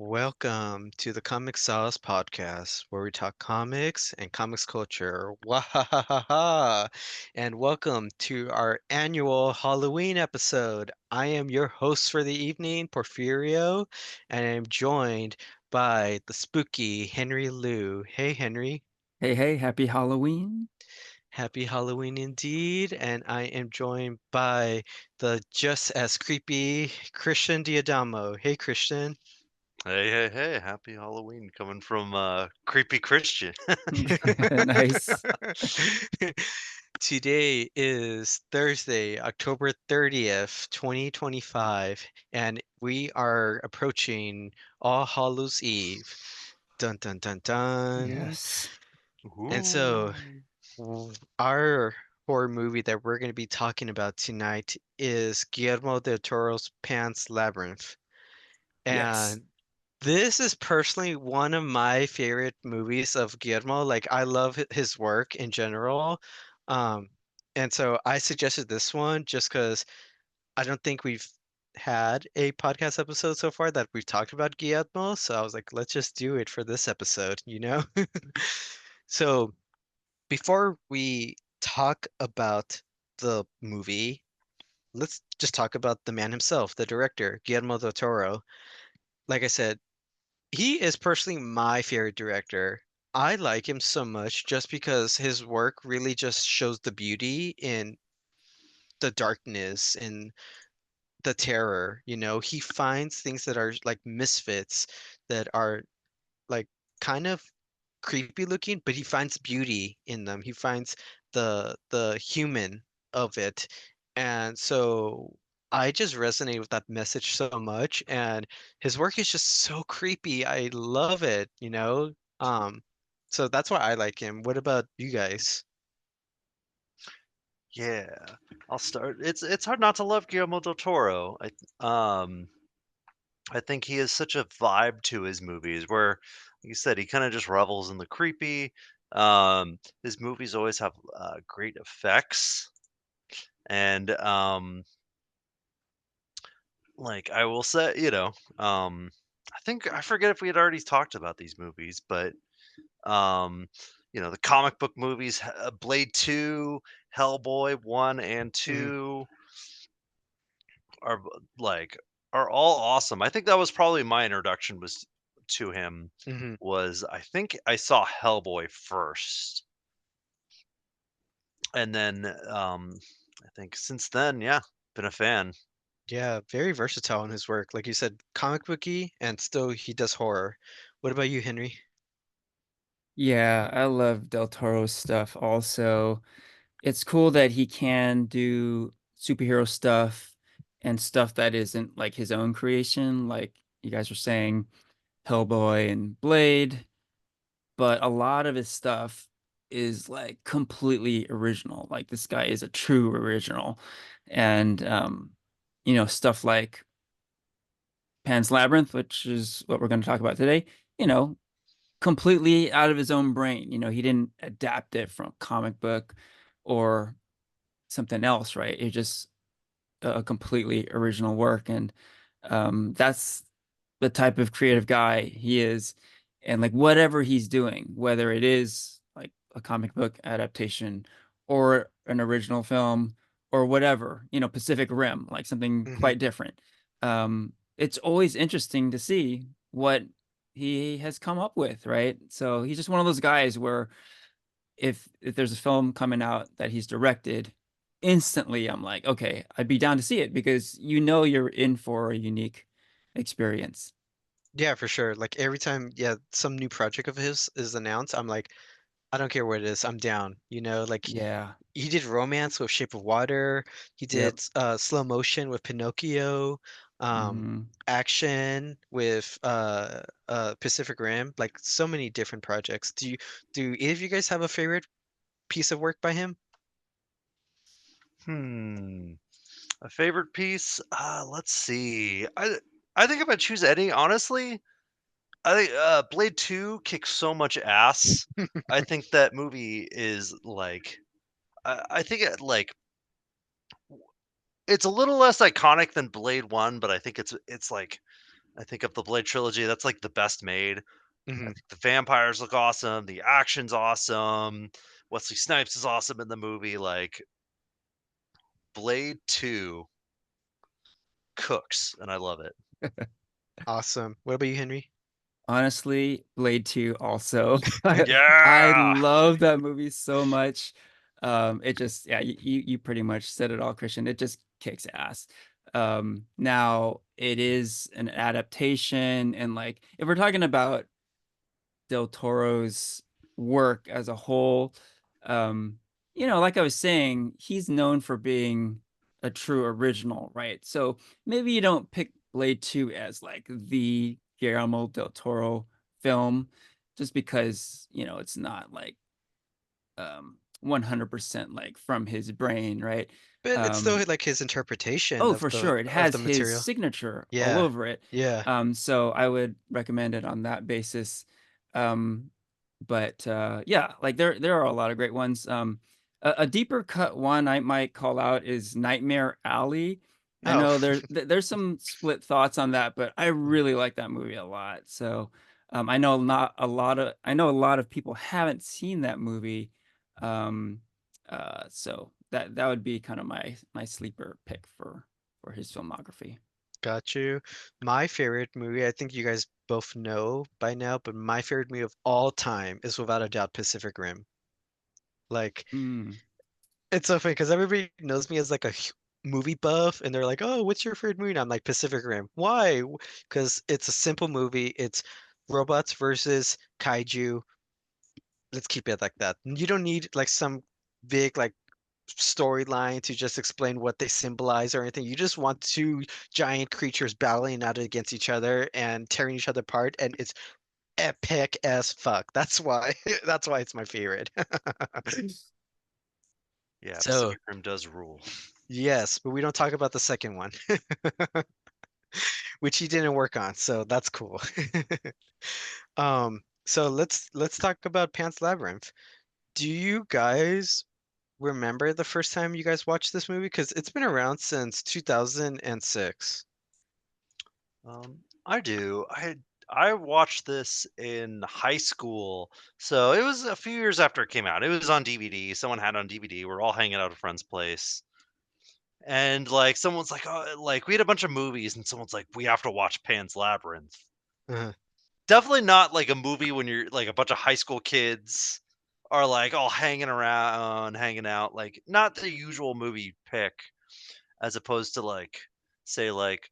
Welcome to the Comic Sauce Podcast, where we talk comics and comics culture. Wahahaha! And welcome to our annual Halloween episode. I am your host for the evening, Porfirio, and I'm joined by the spooky Henry Liu. Hey, Henry. Hey, hey, happy Halloween. Happy Halloween indeed. And I am joined by the just as creepy Christian Diadamo. Hey, Christian. Hey, hey, hey, happy Halloween coming from Creepy Christian. Nice. Today is Thursday, October 30th, 2025, and we are approaching All Hallows Eve. Dun dun dun dun. Yes. And so, Ooh. our horror movie that we're going to be talking about tonight is Guillermo del Toro's Pan's Labyrinth. Yes. And this is personally one of my favorite movies of Guillermo. Like I love his work in general. Um, and so I suggested this one just because I don't think we've had a podcast episode so far that we've talked about Guillermo. So I was like, let's just do it for this episode, you know? So before we talk about the movie, let's just talk about the man himself, the director, Guillermo del Toro. Like I said, he is personally my favorite director. I like him so much just because his work really just shows the beauty in the darkness and the terror. He finds things that are like misfits that are like kind of creepy looking, but he finds beauty in them. He finds the human of it. And so I just resonate with that message so much. And his work is just so creepy. I love it. So that's why I like him. What about you guys? Yeah, I'll start. It's hard not to love Guillermo del Toro. I think he has such a vibe to his movies where, like you said, he kind of just revels in the creepy. His movies always have great effects, and like I will say, I think I forget if we had already talked about these movies, but Um, the comic book movies, Blade 2, Hellboy 1 and Hmm. 2 are like are all awesome. I think that was probably my introduction was to him Hmm. was I think I saw Hellboy first. And then I think since then, yeah, been a fan. Yeah, very versatile in his work. Like you said, comic booky, and still he does horror. What about you, Henry? Yeah, I love Del Toro's stuff also. It's cool that he can do superhero stuff and stuff that isn't like his own creation, like you guys were saying, Hellboy and Blade, but a lot of his stuff is like completely original. Like this guy is a true original. And stuff like Pan's Labyrinth, which is what we're going to talk about today, you know, completely out of his own brain. He didn't adapt it from comic book or something else, right? It's just a completely original work. And that's the type of creative guy he is. And like whatever he's doing, whether it is like a comic book adaptation or an original film or whatever, Pacific Rim, like something Hmm. quite different. It's always interesting to see what he has come up with, right? So he's just one of those guys where if there's a film coming out that he's directed, instantly I'm like, okay, I'd be down to see it because you're in for a unique experience. Yeah, for sure. Like every time, yeah, some new project of his is announced, I'm like, I don't care what it is, I'm down. Like Yeah. he did romance with Shape of Water, he Yep. did slow motion with Pinocchio, Hmm. action with Pacific Rim, like so many different projects. Do either of you guys have a favorite piece of work by him? Hmm. A favorite piece? Let's see. I think if I choose any, honestly, I think Blade 2 kicks so much ass. I think that movie is like I think it's a little less iconic than Blade 1, but I think it's like I think of the Blade trilogy, that's like the best made. I Hmm. think the vampires look awesome, the action's awesome, Wesley Snipes is awesome in the movie. Like Blade 2 cooks, and I love it. Awesome. What about you, Henry? Honestly, Blade 2 also. I Yeah. love that movie so much. It just, yeah, you pretty much said it all, Christian. It just kicks ass. Now it is an adaptation, and like if we're talking about Del Toro's work as a whole, um, like I was saying, he's known for being a true original, right? So maybe you don't pick Blade 2 as like the Guillermo del Toro film just because, it's not like 100% like from his brain, right? But it's still Um, like his interpretation Oh, of for the sure. It of has the his material. signature all Yeah. over it. Yeah. So I would recommend it on that basis. Um, but yeah, like there are a lot of great ones. A deeper cut one I might call out is Nightmare Alley. I Oh. know there's some split thoughts on that, but I really like that movie a lot. So I know a lot of people haven't seen that movie. Um, so that would be kind of my sleeper pick for his filmography. Got you. My favorite movie, I think you guys both know by now, but my favorite movie of all time is without a doubt Pacific Rim. Like, Mm. it's so funny because everybody knows me as like a movie buff, and they're like, "Oh, what's your favorite movie?" And I'm like, Pacific Rim. Why? Because it's a simple movie. It's robots versus kaiju. Let's keep it like that. You don't need like some big like storyline to just explain what they symbolize or anything. You just want two giant creatures battling out against each other and tearing each other apart, and it's epic as fuck. That's why that's why it's my favorite. Yeah, So, Pacific Rim does rule. yes, but we don't talk about the second one, which he didn't work on, so that's cool. So let's talk about Pan's Labyrinth. Do you guys remember the first time you guys watched this movie? Because it's been around since 2006. I do. I watched this in high school, so it was a few years after it came out. It was on DVD. Someone had it on DVD. We're all hanging out at a friend's place, and like someone's like, "Oh, like we had a bunch of movies," and someone's like, "We have to watch Pan's Labyrinth." Uh-huh. Definitely not like a movie when you're like a bunch of high school kids are like all hanging around, hanging out. Like not the usual movie you'd pick, as opposed to like say like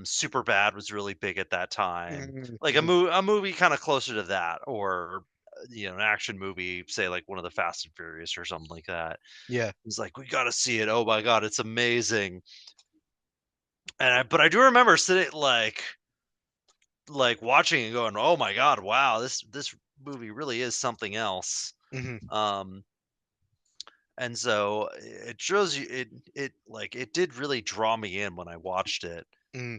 Super Bad was really big at that time. Like Mm-hmm. a movie kind of closer to that, or an action movie, say like one of the Fast and Furious or something like that. Yeah. He's like, we got to see it. Oh my god, it's amazing. But I do remember sitting like watching and going, oh my god, wow, this movie really is something else. Hmm. Um, and so it shows you it like it did really draw me in when I watched it, Hmm.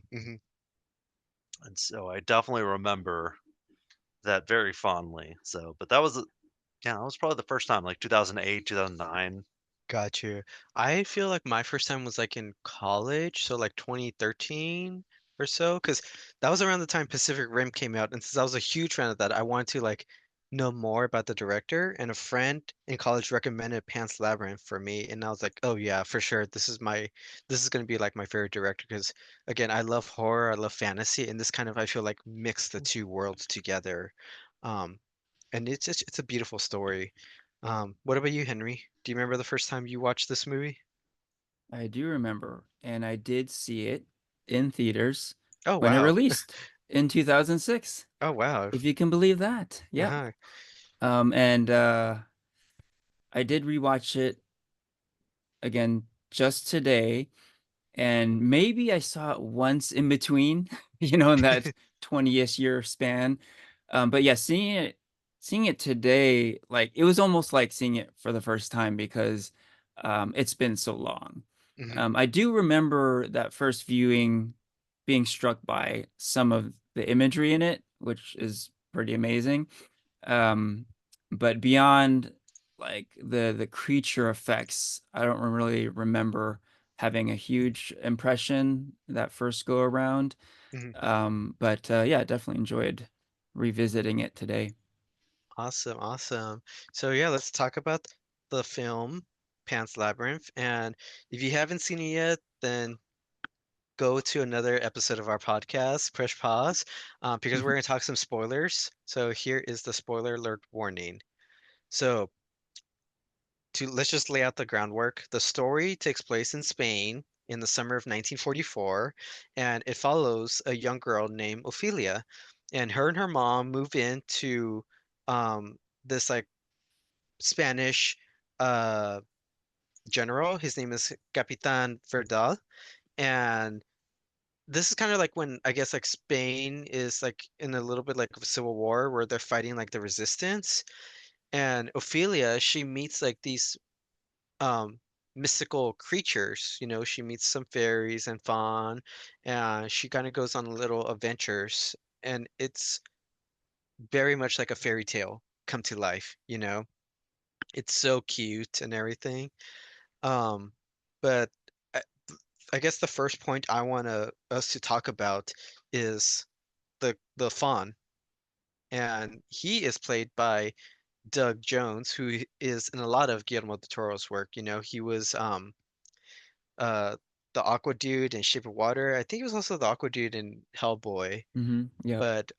and so I definitely remember that very fondly. So, but that was yeah, that was probably the first time, like 2008, 2009. Got you. I feel like my first time was like in college, so like 2013 or so, because that was around the time Pacific Rim came out. And since I was a huge fan of that, I wanted to like know more about the director. And a friend in college recommended Pan's Labyrinth for me, and I was like, oh yeah, for sure, this is gonna be like my favorite director because again, I love horror, I love fantasy, and this kind of I feel like mix the two worlds together. Um, and it's a beautiful story. What about you, Henry? Do you remember the first time you watched this movie? I do remember, and I did see it in theaters Oh when it wow. released in 2006, Oh wow. if you can believe that. Yep. Uh-huh. And I did rewatch it again just today, and maybe I saw it once in between, in that 20-ish year span. But yeah, seeing it today, like it was almost like seeing it for the first time because it's been so long. Hmm. I do remember that first viewing being struck by some of the imagery in it, which is pretty amazing. Um, but beyond like the creature effects, I don't really remember having a huge impression that first go around. Mhm. But yeah, definitely enjoyed revisiting it today. Awesome, awesome. So yeah, let's talk about the film Pan's Labyrinth. And if you haven't seen it yet, then go to another episode of our podcast, Push Pause, because we're going to talk some spoilers. So here is the spoiler alert warning. So to let's just lay out the groundwork. The story takes place in Spain in the summer of 1944, and it follows a young girl named Ofelia, and her mom move into this like Spanish uh general. His name is Capitan Verdal, and this is kind of like when I guess like Spain is like in a little bit like of a civil war where they're fighting like the resistance. And Ophelia, she meets like these um mystical creatures. You know, she meets some fairies and fawn, and she kind of goes on little adventures, and it's very much like a fairy tale come to life, you know. It's so cute and everything. Um, but I, I guess the first point I want us to talk about is the fawn, and he is played by Doug Jones, who is in a lot of Guillermo del Toro's work. You know, he was uh the Aqua Dude in Shape of Water. I think he was also the Aqua Dude in Hellboy. Yep. But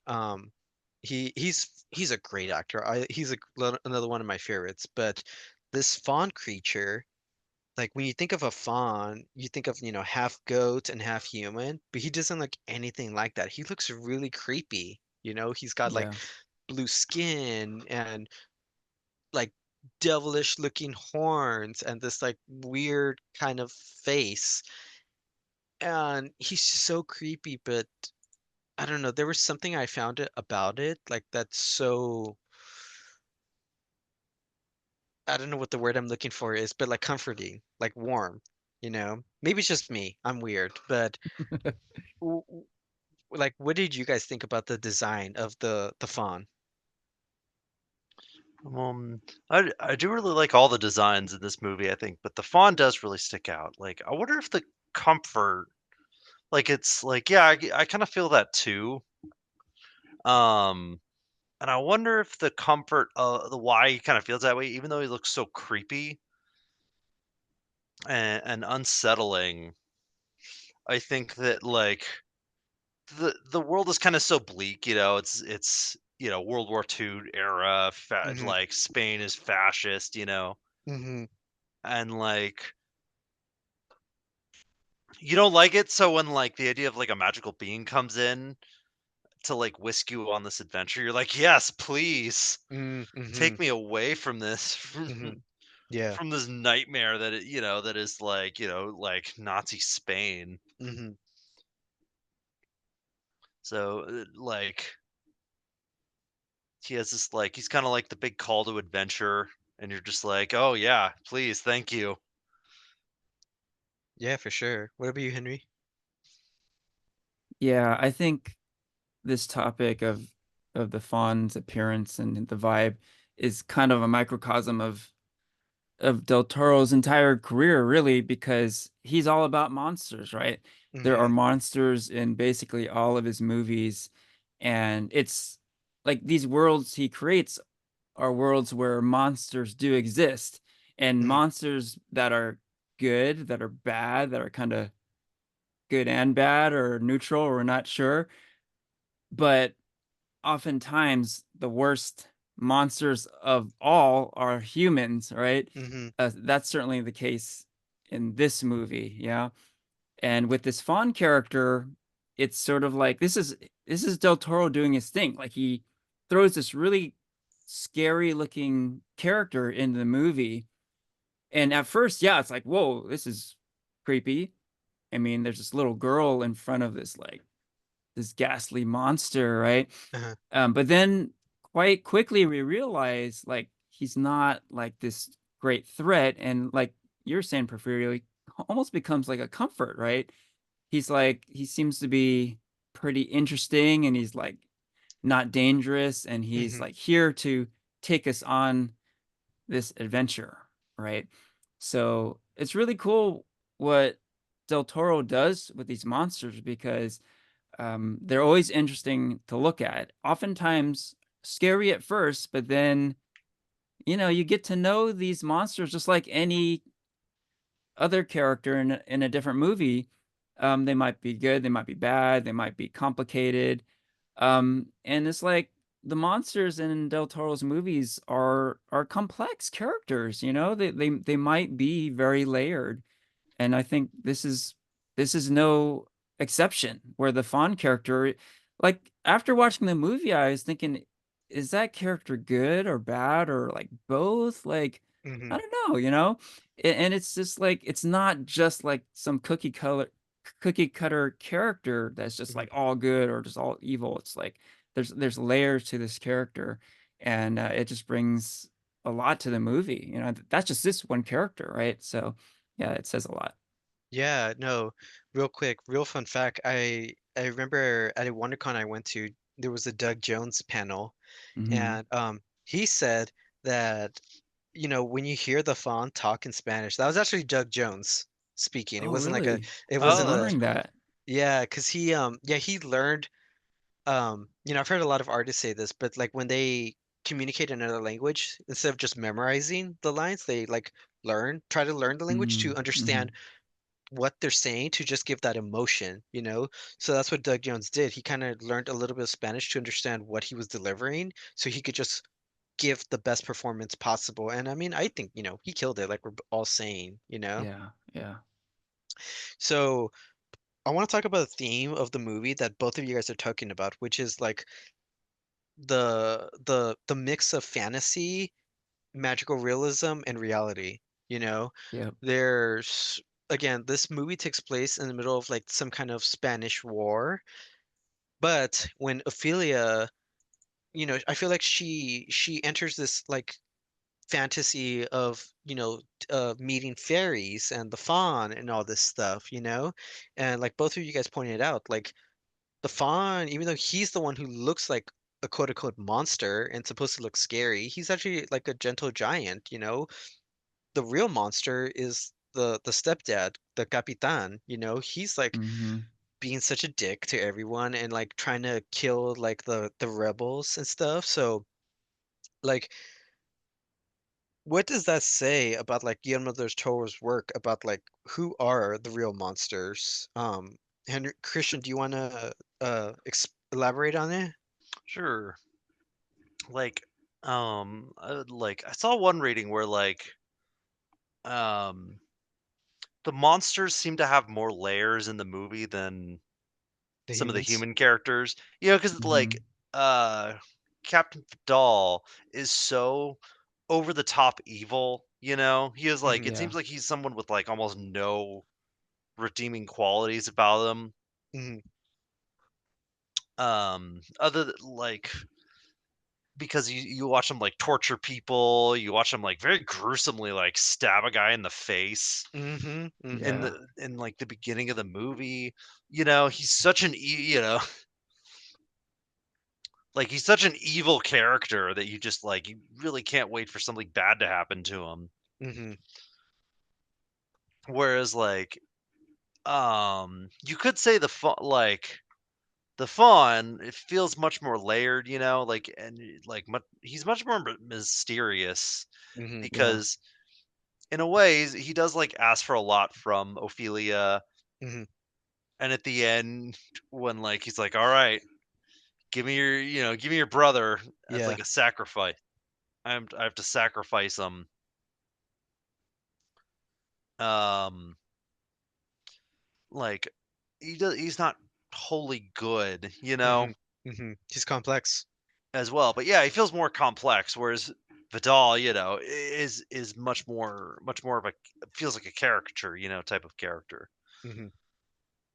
he's a great actor. He's another one of my favorites. But this fawn creature, like when you think of a fawn, you think of, you know, half goat and half human, but he doesn't look anything like that. He looks really creepy. You know, he's got like Yeah. blue skin and like devilish looking horns and this like weird kind of face. And he's so creepy, but I don't know, there was something I found it about it like that's so I don't know what the word I'm looking for is, but like comforting, like warm, you know? Maybe it's just me. I'm weird, but w- w- like what did you guys think about the design of the fawn? Um, I do really like all the designs in this movie, I think, but the fawn does really stick out. Like, I wonder if the comfort, like, it's like, yeah, I kind of feel that too. Um, and I wonder if the comfort, the why he kind of feels that way, even though he looks so creepy and unsettling. I think that like the world is kind of so bleak, you know. It's World War II era, Hmm. like Spain is fascist, you know, Hmm. and like you don't like it. So when like the idea of like a magical being comes in to like whisk you on this adventure, you're like, yes, please Hmm. take me away from this, Hmm. Yeah. from this nightmare that that is like like Nazi Spain. Hmm. So like he has this like he's kind of like the big call to adventure, and you're just like, oh yeah, please, thank you. Yeah, for sure. What about you, Henry? Yeah, I think this topic of the fawn's appearance and the vibe is kind of a microcosm of Del Toro's entire career, really, because he's all about monsters, right? There are Hmm. monsters in basically all of his movies, and it's like these worlds he creates are worlds where monsters do exist, and Hmm. monsters that are good, that are bad, that are kind of good and bad or neutral, or we're not sure. But oftentimes the worst monsters of all are humans, right? Hmm. That's certainly the case in this movie, yeah. And with this Fawn character, it's sort of like this is Del Toro doing his thing. Like he throws this really scary looking character into the movie. And at first, yeah, it's like, whoa, this is creepy. I mean, there's this little girl in front of this ghastly monster, right? Uh-huh. But then quite quickly we realize like he's not like this great threat, and like you're saying, Porfirio, he almost becomes like a comfort, right? He's like he seems to be pretty interesting, and he's like not dangerous, and he's Hmm. like here to take us on this adventure, right? So it's really cool what Del Toro does with these monsters because they're always interesting to look at. Oftentimes scary at first, but then you get to know these monsters just like any other character in a different movie. They might be good, they might be bad, they might be complicated. And it's like the monsters in Del Toro's movies are complex characters, they might be very layered. And I think this is no exception where the Fawn character, like after watching the movie, I was thinking, is that character good or bad or like both? Like, I Hmm. don't know, And it's just like it's not just like some cookie cutter character that's just Hmm. like all good or just all evil. It's like there's layers to this character, and it just brings a lot to the movie. That's just this one character, right? So yeah, it says a lot. Yeah, no, real quick, real fun fact. I remember at a WonderCon I went to, there was a Doug Jones panel, Hmm. and he said that, when you hear the Fawn talk in Spanish, that was actually Doug Jones speaking. Oh, really? It I was wasn't Oh, a, that's wondering cool. that. yeah, because he learned, I've heard a lot of artists say this, but like when they communicate in another language, instead of just memorizing the lines, they like try to learn the language to Hmm. understand Hmm. what they're saying to just give that emotion. So that's what Doug Jones did. He kind of learned a little bit of Spanish to understand what he was delivering, so he could just give the best performance possible. And I mean, I think, he killed it, like we're all saying. Yeah, yeah, So I want to talk about the theme of the movie that both of you guys are talking about, which is like the mix of fantasy, magical realism, and reality. You know, yeah. there's again, this movie takes place in the middle of like some kind of Spanish war, but when Ophelia, I feel like she enters this like fantasy of, meeting fairies and the fawn and all this stuff. And like both of you guys pointed out, like the fawn, even though he's the one who looks like a quote unquote monster and supposed to look scary, he's actually like a gentle giant. The real monster is the stepdad, the Capitan. He's like Hmm. being such a dick to everyone and like trying to kill like the rebels and stuff. So like what does that say about like Guillermo del Toro's work about like who are the real monsters? Henry Christian, do you want to elaborate on it? Sure. Like, like I saw one rating where um, the monsters seem to have more layers in the movie than The some of the humans? human characters. Because Hmm. uh, Captain Vidal is so over the top evil. He is like it Hmm. Yeah. seems like he's someone with like almost no redeeming qualities about him. Hmm. Other than, like because you watch him like torture people, you watch him like very gruesomely like stab a guy in the face Hmm. in Hmm. Yeah. like the beginning of the movie. He's such like he's such an evil character that you just like you really can't wait for something bad to happen to him. Hmm. Whereas you could say the fawn, it feels much more layered, like and he's much more mysterious Hmm. Yeah. because in a way he does like ask for a lot from Ophelia, Hmm. and at the end when like he's like, all right, give me your brother as Yeah. like a sacrifice. I have to sacrifice him. Um, like he's not wholly good, Hmm. He's complex. as well. But yeah, he feels more complex, whereas Vidal, is much more of a feels like a caricature, type of character, Hmm.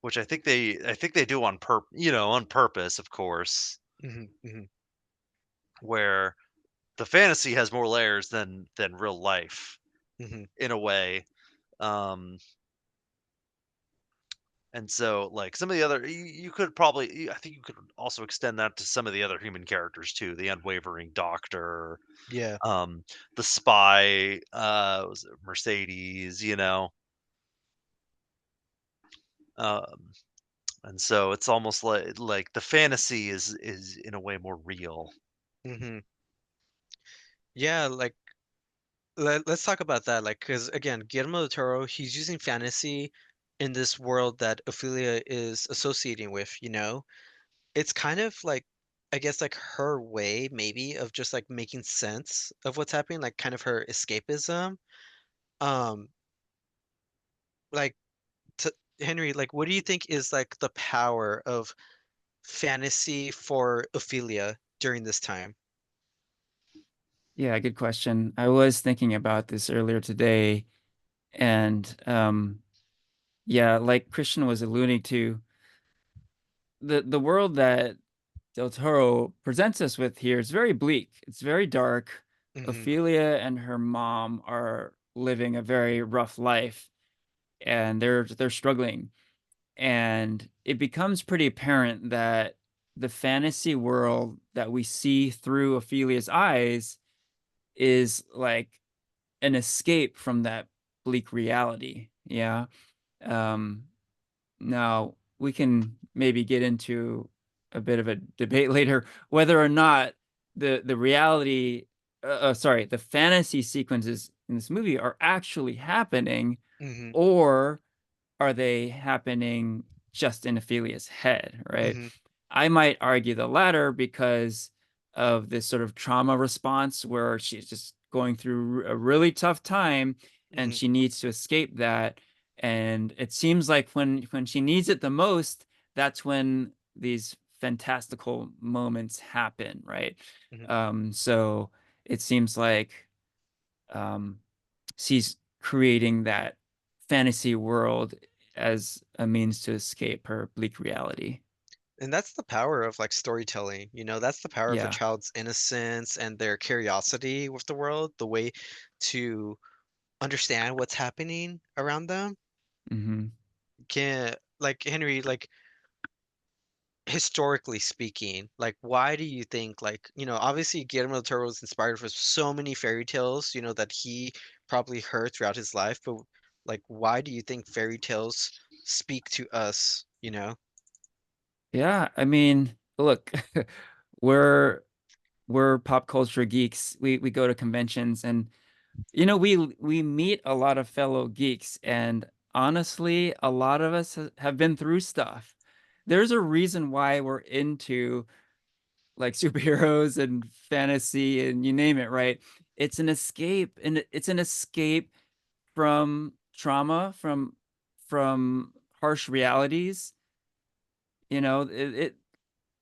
which I think they do on purpose, of course, Hmm. Hmm. where the fantasy has more layers than real life Hmm. in a way. Um, and so like some of the other you could probably I think you could also extend that to some of the other human characters too, the unwavering doctor, Yeah. um, the spy, was it Mercedes, Um, and so it's almost like the fantasy is in a way more real. Hmm. Yeah, like let's talk about that. Like, because again, Guillermo del Toro, he's using fantasy in this world that Ophelia is associating with, you know? It's kind of like, I guess, like her way, maybe, of just like making sense of what's happening, like kind of her escapism. Um, like, t Henry, like, what do you think is like the power of fantasy for Ophelia during this time? Yeah, good question. I was thinking about this earlier today, and yeah, like Christian was alluding to, the world that Del Toro presents us with here is very bleak. It's very dark. Hmm. Ophelia and her mom are living a very rough life, and they're struggling. And it becomes pretty apparent that the fantasy world that we see through Ophelia's eyes is like an escape from that bleak reality. Yeah. Um, Now we can maybe get into a bit of a debate later whether or not the reality, sorry, the fantasy sequences in this movie are actually happening, Hmm. or are they happening just in Ophelia's head, right? Hmm. I might argue the latter because of this sort of trauma response where she's just going through a really tough time and Hmm. she needs to escape that. And it seems like when she needs it the most, that's when these fantastical moments happen, right? Hmm. So it seems like um, she's creating that fantasy world as a means to escape her bleak reality. And that's the power of like storytelling, you know, that's the power of a Yeah. child's innocence and their curiosity with the world, the way to understand what's happening around them. Hmm. Can like Henry, like historically speaking, like why do you think like, you know, obviously Guillermo del Toro was inspired with so many fairy tales, you know, that he probably heard throughout his life, but like why do you think fairy tales speak to us, you know? Yeah, I mean, look, we're we're pop culture geeks. We go to conventions, and we meet a lot of fellow geeks, and honestly, a lot of us have been through stuff. There's a reason why we're into like superheroes and fantasy and you name it, right? It's an escape, and it's an escape from trauma, from harsh realities. It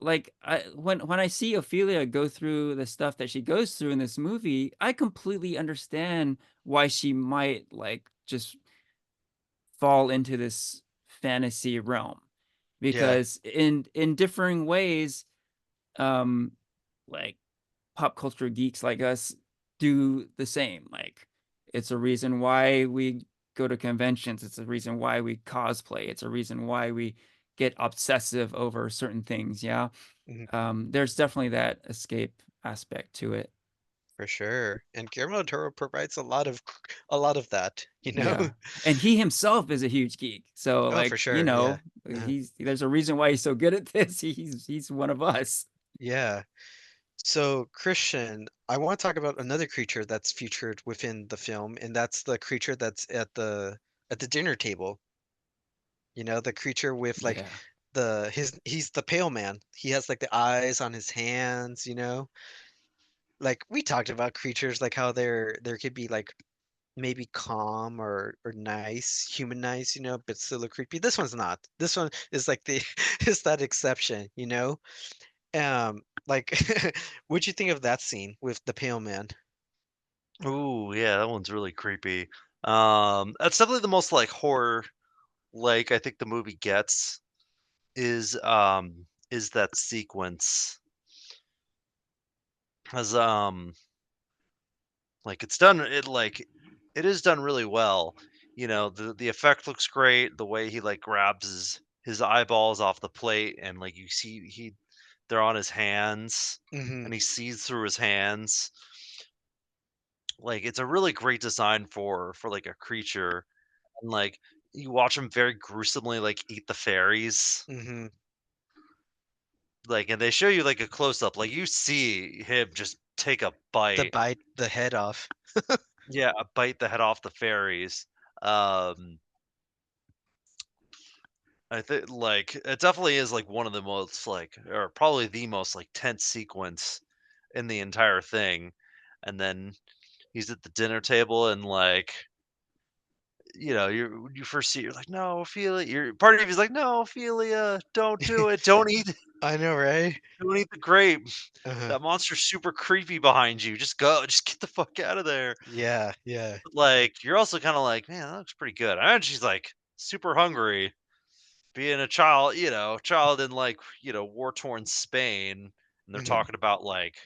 like when I see Ophelia go through the stuff that she goes through in this movie, I completely understand why she might like just fall into this fantasy realm, Yeah. because in differing ways, um like pop culture geeks like us do the same. Like, it's a reason why we go to conventions. It's a reason why we cosplay. It's a reason why we get obsessive over certain things. Yeah. Mhm. There's definitely that escape aspect to it. For sure. And Guillermo del Toro provides a lot of that, you know? Yeah. And he himself is a huge geek. So Oh, for like, sure. Yeah. Uh-huh. he's there's a reason why he's so good at this. He's one of us. Yeah. So, Christian, I want to talk about another creature that's featured within the film, and that's the creature that's at the dinner table. You know, the creature with like Yeah. he's the pale man. He has like the eyes on his hands, you know? Like we talked about creatures like how there could be like maybe calm or nice, human nice, you know, but still look creepy. This one's not. This one is like the is that exception, you know? Like what'd you think of that scene with the pale man? Ooh, yeah, that one's really creepy. That's definitely the most like horror like I think the movie gets is that sequence. As like it is done really well. You know, the effect looks great. The way he like grabs his eyeballs off the plate and like you see they're on his hands Hmm. and he sees through his hands. Like it's a really great design for like a creature. And like you watch him very gruesomely like eat the fairies. Hmm. Like, and they show you like a close up, like you see him just take a The bite. bite the head off. Yeah, a bite the head off the fairies. Um, I think like it definitely is like one of the most like, or probably the most like tense sequence in the entire thing. And then he's at the dinner table and like, you first see it, you're like, no, Ophelia. You're part of you's like, no, Ophelia, don't do it. I know, right? Don't eat the grape. Uh-huh. That monster's super creepy behind you. Just go. Just get the fuck out of there. Yeah, yeah. Like, you're also kind of like, man, that looks pretty good. And she's like super hungry, being a child, child in like, war torn Spain. And they're Yeah. talking about like,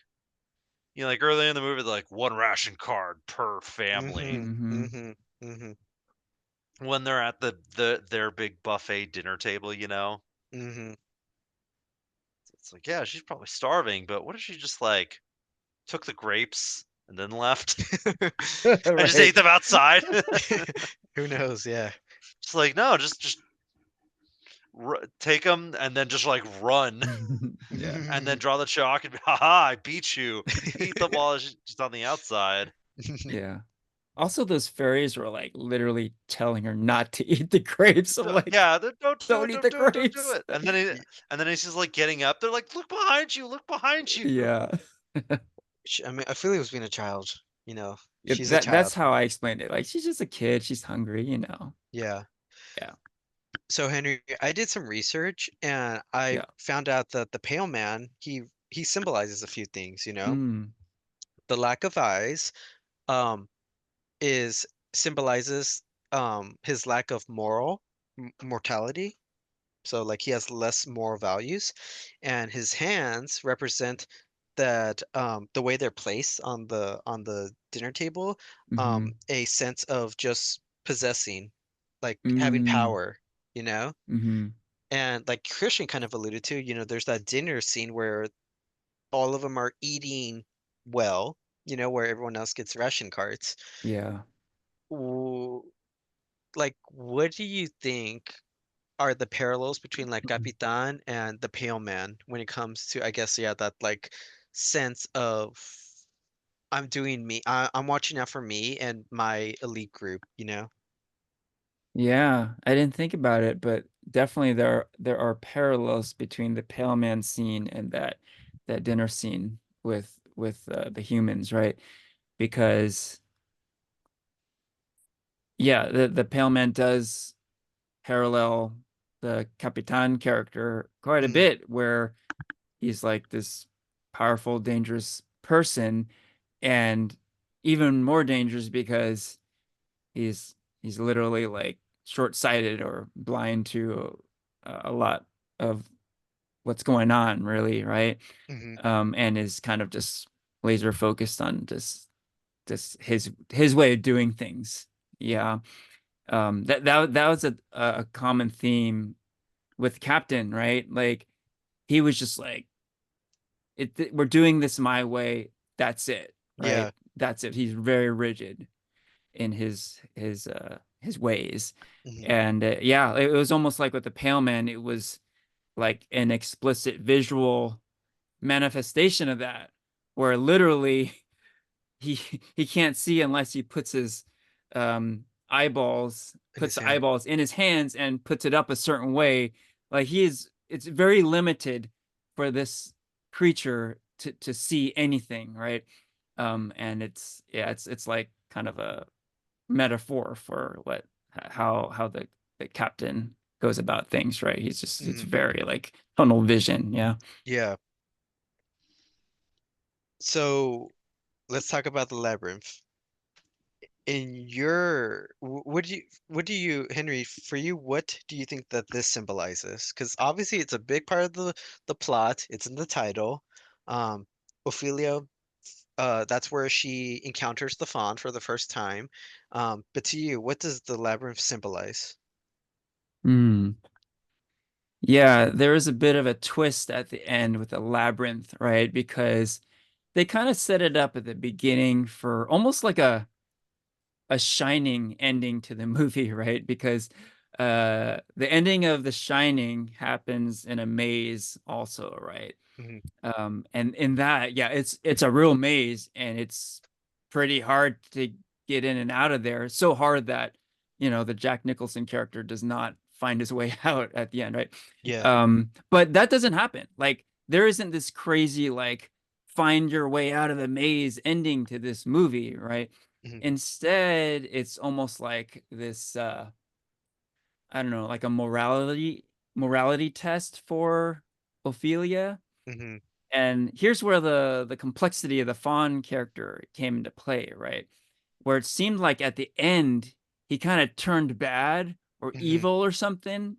like early in the movie, like one ration card per family. Mhm. Hmm. Mhm. Mhm. When they're at their big buffet dinner table. Mhm. It's like, yeah, she's probably starving, but what if she just like took the grapes and then left? I just Right. ate them outside. Who knows? Yeah. Just like, no, just take them and then just like run Yeah. and then draw the chalk and be, haha, I beat you. Eat them while it's just on the outside. Yeah. Also, those fairies were like literally telling her not to eat the grapes. I'm like, Yeah, don't do don't it, eat don't the do it, don't do grapes. it. And then he's just like getting up. They're like, look behind you. Yeah. I mean, I feel he was being a child. You know, Yeah, she's a that's child. how I explained it. Like she's just a kid, she's hungry. Yeah. Yeah. So Henry, I did some research and I Yeah. found out that the pale man, he symbolizes a few things, you know. Mm. The lack of eyes, um, is symbolizes his lack of mortality. So like he has less moral values, and his hands represent that the way they're placed on the dinner table, Mm-hmm. a sense of just possessing, like having Mm. power, you know? Mm-hmm. And like Christian kind of alluded to, there's that dinner scene where all of them are eating well, where everyone else gets ration cards. Yeah. W- Like, what do you think are the parallels between like Capitan and the Pale Man when it comes to, I guess, yeah, that like sense of I'm doing me, I'm watching out for me and my elite group, you know? Yeah, I didn't think about it, but definitely there are parallels between the Pale Man scene and that dinner scene with the humans, right? Because yeah, the Pale Man does parallel the Capitan character quite a Mm, bit, where he's like this powerful, dangerous person, and even more dangerous because he's literally like short-sighted or blind to a lot of what's going on, really, right? hmm. And is kind of just laser focused on just his way of doing things. Yeah. That was a common theme with Captain, right? Like he was just like, we're doing this my way. That's it, right? Yeah. That's it. He's very rigid in his ways. Hmm. And yeah, it was almost like with the Pale Man, it was like an explicit visual manifestation of that, where literally he he can't see unless he puts his In his puts the hand. eyeballs in his hands and puts it up a certain way. Like it's very limited for this creature to see anything, right? And it's like kind of a metaphor for how the captain goes about things, right? It's Hmm. very like tunnel vision, yeah. Yeah. So let's talk about the labyrinth. In your, what do you, Henry, for you, what do you think that this symbolizes? Because obviously it's a big part of the plot. It's in the title. Um, Ophelia, that's where she encounters the fawn for the first time. But to you, what does the labyrinth symbolize? Mm. Yeah, there is a bit of a twist at the end with the labyrinth, right? Because they kind of set it up at the beginning for almost like a shining ending to the movie, right? Because The ending of The Shining happens in a maze also, right? Hmm. And in that, yeah, it's a real maze, and it's pretty hard to get in and out of there. It's so hard that, the Jack Nicholson character does not find his way out at the end, right? Yeah. But that doesn't happen. Like, there isn't this crazy, like, find your way out of the maze ending to this movie, right? Hmm. Instead, it's almost like this, I don't know, like a morality test for Ophelia. Hmm. And here's where the complexity of the Fawn character came into play, right? Where it seemed like at the end he kind of turned bad or Hmm. evil or something.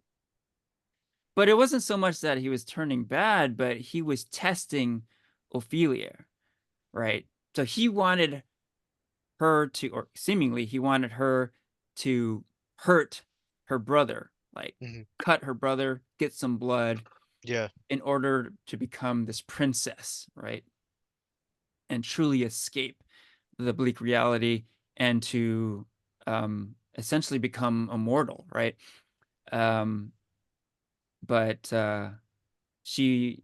But it wasn't so much that he was turning bad, but he was testing Ophelia, right? So he wanted her to, or seemingly he wanted her to hurt her brother, like Hmm. cut her brother, get some blood Yeah. in order to become this princess, right? And truly escape the bleak reality and to essentially become immortal, right? Um, but she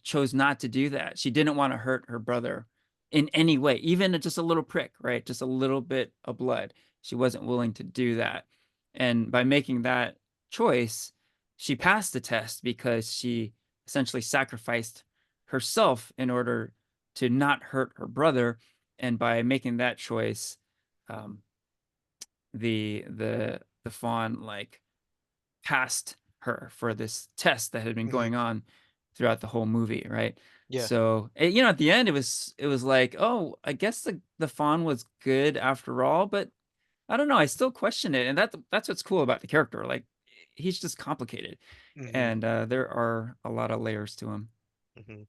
chose not to do that. She didn't want to hurt her brother in any way, even just a little prick, right? Just a little bit of blood. She wasn't willing to do that. And by making that choice, she passed the test because she essentially sacrificed herself in order to not hurt her brother. And by making that choice, um, the fawn like passed her for this test that had been Hmm. going on throughout the whole movie, right? Yeah. So, at the end it was like, oh, I guess the fawn was good after all, but I don't know, I still question it, and that's what's cool about the character. Like, he's just complicated, Hmm. and there are a lot of layers to him. Hmm.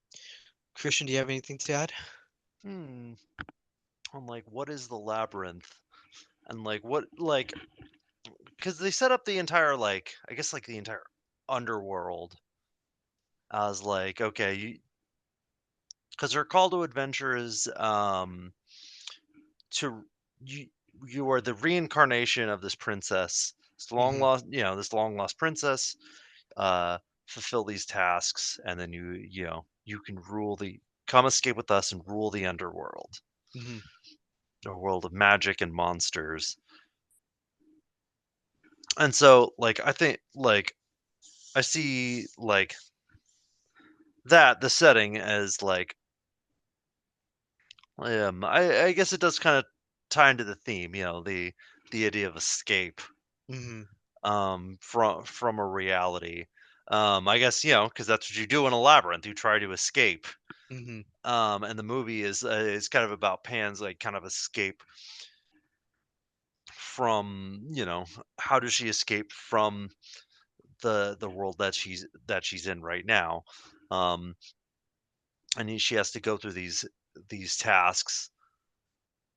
Christian, do you have anything to add? Hmm. I'm like, what is the labyrinth? And like, what like, because they set up the entire like, I guess like the entire underworld as like, okay, because her call to adventure is to you you are the reincarnation of this princess, this long Hmm. lost, this long lost princess. Uh, fulfill these tasks, and then you can come escape with us and rule the underworld, Hmm. a world of magic and monsters. And so, like, I think, like, I see like that the setting as like, I guess it does kind of tie into the theme, the idea of escape Hmm. from a reality. I guess, because that's what you do in a labyrinth. You try to escape. Hmm. And the movie is kind of about Pan's like kind of escape from, how does she escape from the world that she's in right now. Um and she has to go through these tasks.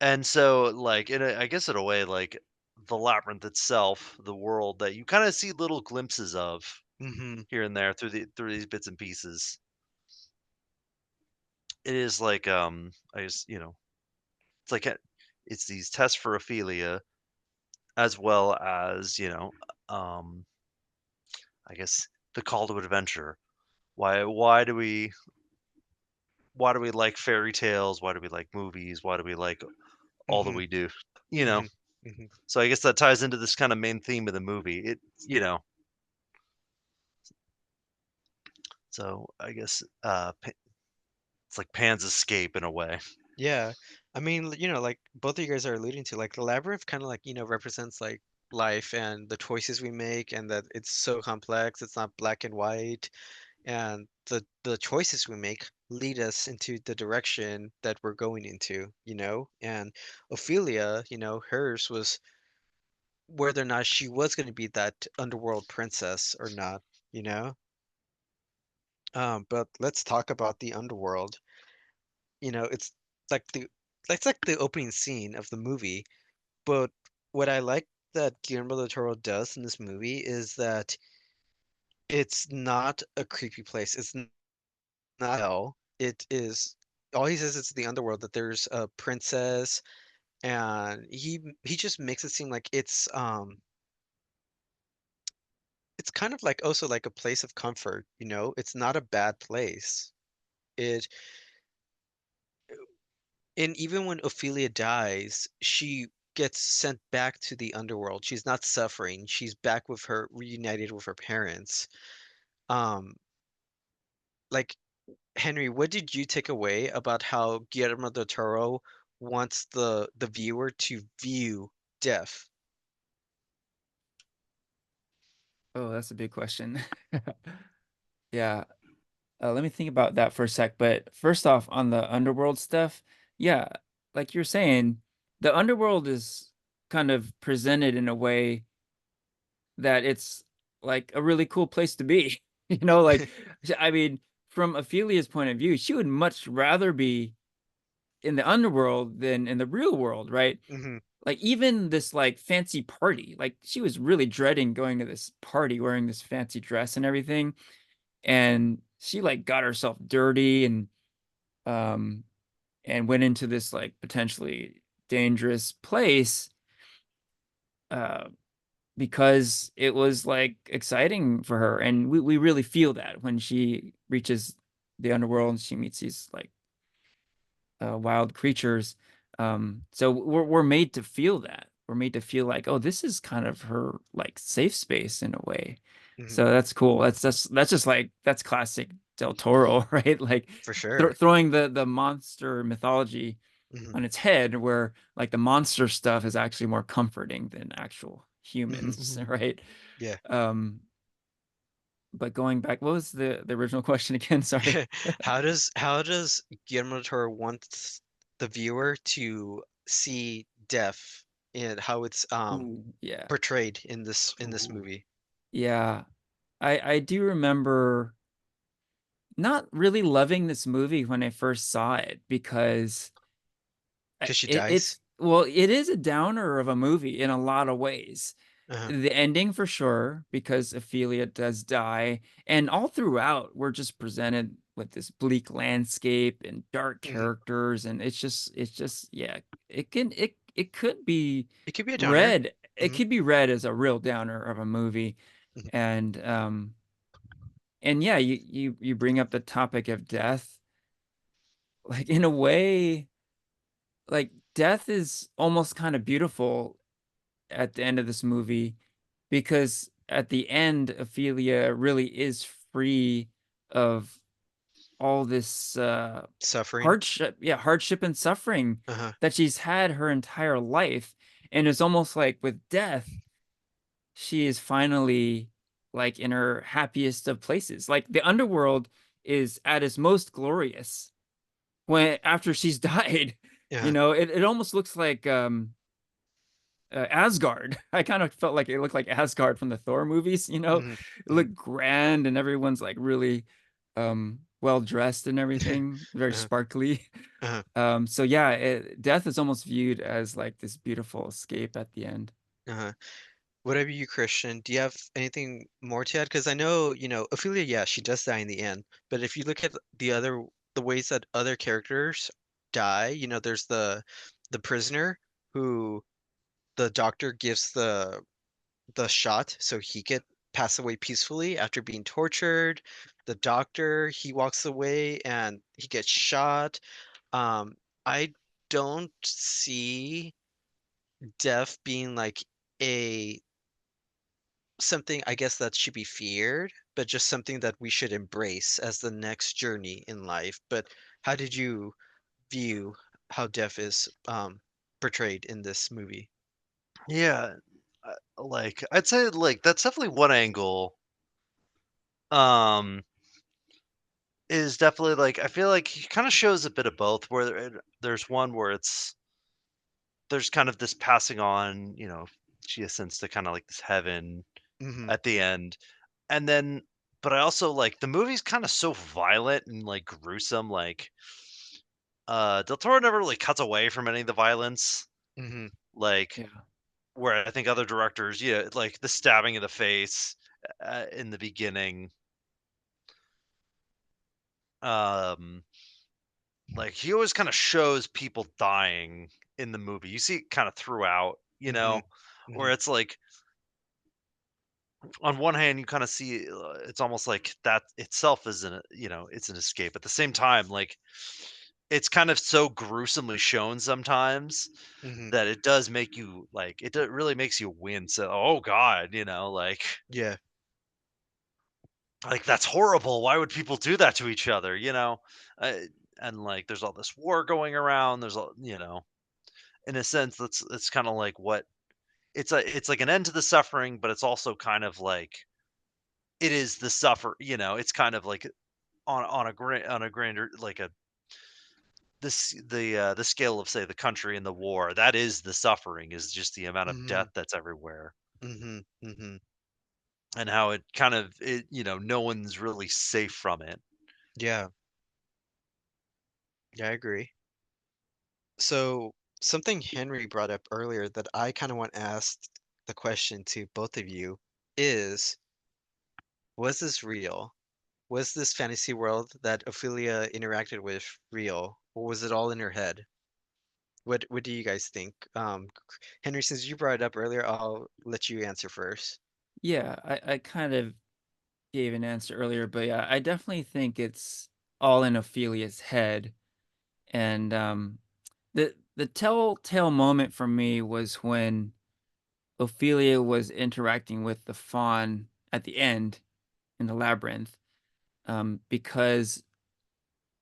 And so, like, I guess in a way, like, the labyrinth itself, the world that you kind of see little glimpses of Hmm. here and there through these bits and pieces. It is like, I just, it's like it's these tests for Ophelia, as well as, um I guess the call to adventure. Why do we like fairy tales? Why do we like movies? Why do we like all that Hmm. we do? You know. Hmm. Hmm. So I guess that ties into this kind of main theme of the movie. You know. So I guess it's like Pan's escape in a way. Yeah. I mean, like both of you guys are alluding to, like the labyrinth kind of like, represents like life and the choices we make and that it's so complex. It's not black and white. And the choices we make lead us into the direction that we're going into. And Ophelia, hers was whether or not she was going to be that underworld princess or not, you know? But let's talk about the underworld. It's like the opening scene of the movie. But what I like that Guillermo Del Toro does in this movie is that it's not a creepy place. It's not hell. It is all he says it's the underworld, that there's a princess, and he just makes it seem like it's it's kind of like also like a place of comfort, you know? It's not a bad place. It and even when Ophelia dies, she gets sent back to the underworld. She's not suffering. She's back with her reunited with her parents. Um, like Henry, what did you take away about how Guillermo del Toro wants the viewer to view death? Oh, that's a big question. Yeah. Let me think about that for a sec. But first off, on the underworld stuff, yeah, like you're saying, the underworld is kind of presented in a way that it's like a really cool place to be. You know, like, I mean, from Ophelia's point of view, she would much rather be in the underworld than in the real world, right? Hmm. Like, even this like fancy party, like she was really dreading going to this party wearing this fancy dress and everything. And she like got herself dirty um and went into this like potentially dangerous place uh because it was like exciting for her, and we really feel that when she reaches the underworld and she meets these like wild creatures. So we're made to feel that. We're made to feel like, oh, this is kind of her like safe space in a way. Hmm. So that's cool. That's just like that's classic Del Toro, right? Like For sure. throwing the monster mythology Hmm. on its head, where like the monster stuff is actually more comforting than actual Hmm. humans, right? Yeah. Um, but going back, what was the original question again? Sorry. How does Guillermo del Toro want the viewer to see death and how it's Ooh, yeah. portrayed in this Ooh. movie? Yeah. I do remember not really loving this movie when I first saw it because Because she dies. it is a downer of a movie in a lot of ways. Uh-huh. The ending for sure, because Ophelia does die, and all throughout we're just presented with this bleak landscape and dark Hmm. characters, and it's just yeah, it could be It could be a downer. read it Hmm. could be read as a real downer of a movie. Hmm. And yeah, you bring up the topic of death, like in a way, like death is almost kind of beautiful at the end of this movie, because at the end Ophelia really is free of all this Suffering. hardship and suffering Uh-huh. that she's had her entire life. And it's almost like with death she is finally like in her happiest of places. Like the underworld is at its most glorious when after she's died. You Yeah. know, it almost looks like Asgard. I kind of felt like it looked like Asgard from the Thor movies, you know. Hmm. It Hmm. looked grand and everyone's like really well dressed and everything, very Uh-huh. sparkly. Uh-huh. So yeah, death is almost viewed as like this beautiful escape at the end. Uh-huh. What about you, Christian? Do you have anything more to add? Because I know, Ophelia, yeah, she does die in the end. But if you look at the ways that other characters die, there's the prisoner who the doctor gives the shot so he could pass away peacefully after being tortured. The doctor, he walks away and he gets shot. I don't see death being like a something I guess that should be feared, but just something that we should embrace as the next journey in life. But how did you view how death is portrayed in this movie? Yeah, like I'd say like that's definitely one angle. Um, is definitely like I feel like he kind of shows a bit of both. Where there's one where there's kind of this passing on, she ascends to kind of like this heaven Hmm. at the end, and then but I also like the movie's kind of so violent and like gruesome. Like Del Toro never really cuts away from any of the violence. Hmm. Like Yeah. where I think other directors, yeah, like the stabbing in the face in the beginning. Um, like he always kind of shows people dying in the movie. You see it kind of throughout, Hmm. where Hmm. it's like on one hand, you kind of see it's almost like that itself is it's an escape. At the same time, like it's kind of so gruesomely shown sometimes Hmm. that it does make you like really makes you wince. Oh God, Yeah. like that's horrible. Why would people do that to each other? Uh, and like there's all this war going around. There's all in a sense that's kind of like what it's like an end to the suffering, but it's also kind of like it is the suffer. It's kind of like on a grander like a this the scale of say the country and the war. That is the suffering is just the amount of Hmm. death that's everywhere. Hmm. Hmm. And how it kind of no one's really safe from it. Yeah. Yeah, I agree. So something Henry brought up earlier that I kind of want to ask the question to both of you is, was this real? Was this fantasy world that Ophelia interacted with real, or was it all in her head? What do you guys think? Henry, since you brought it up earlier, I'll let you answer first. Yeah, I kind of gave an answer earlier, but yeah, I definitely think it's all in Ophelia's head. And the telltale moment for me was when Ophelia was interacting with the fawn at the end in the labyrinth. Because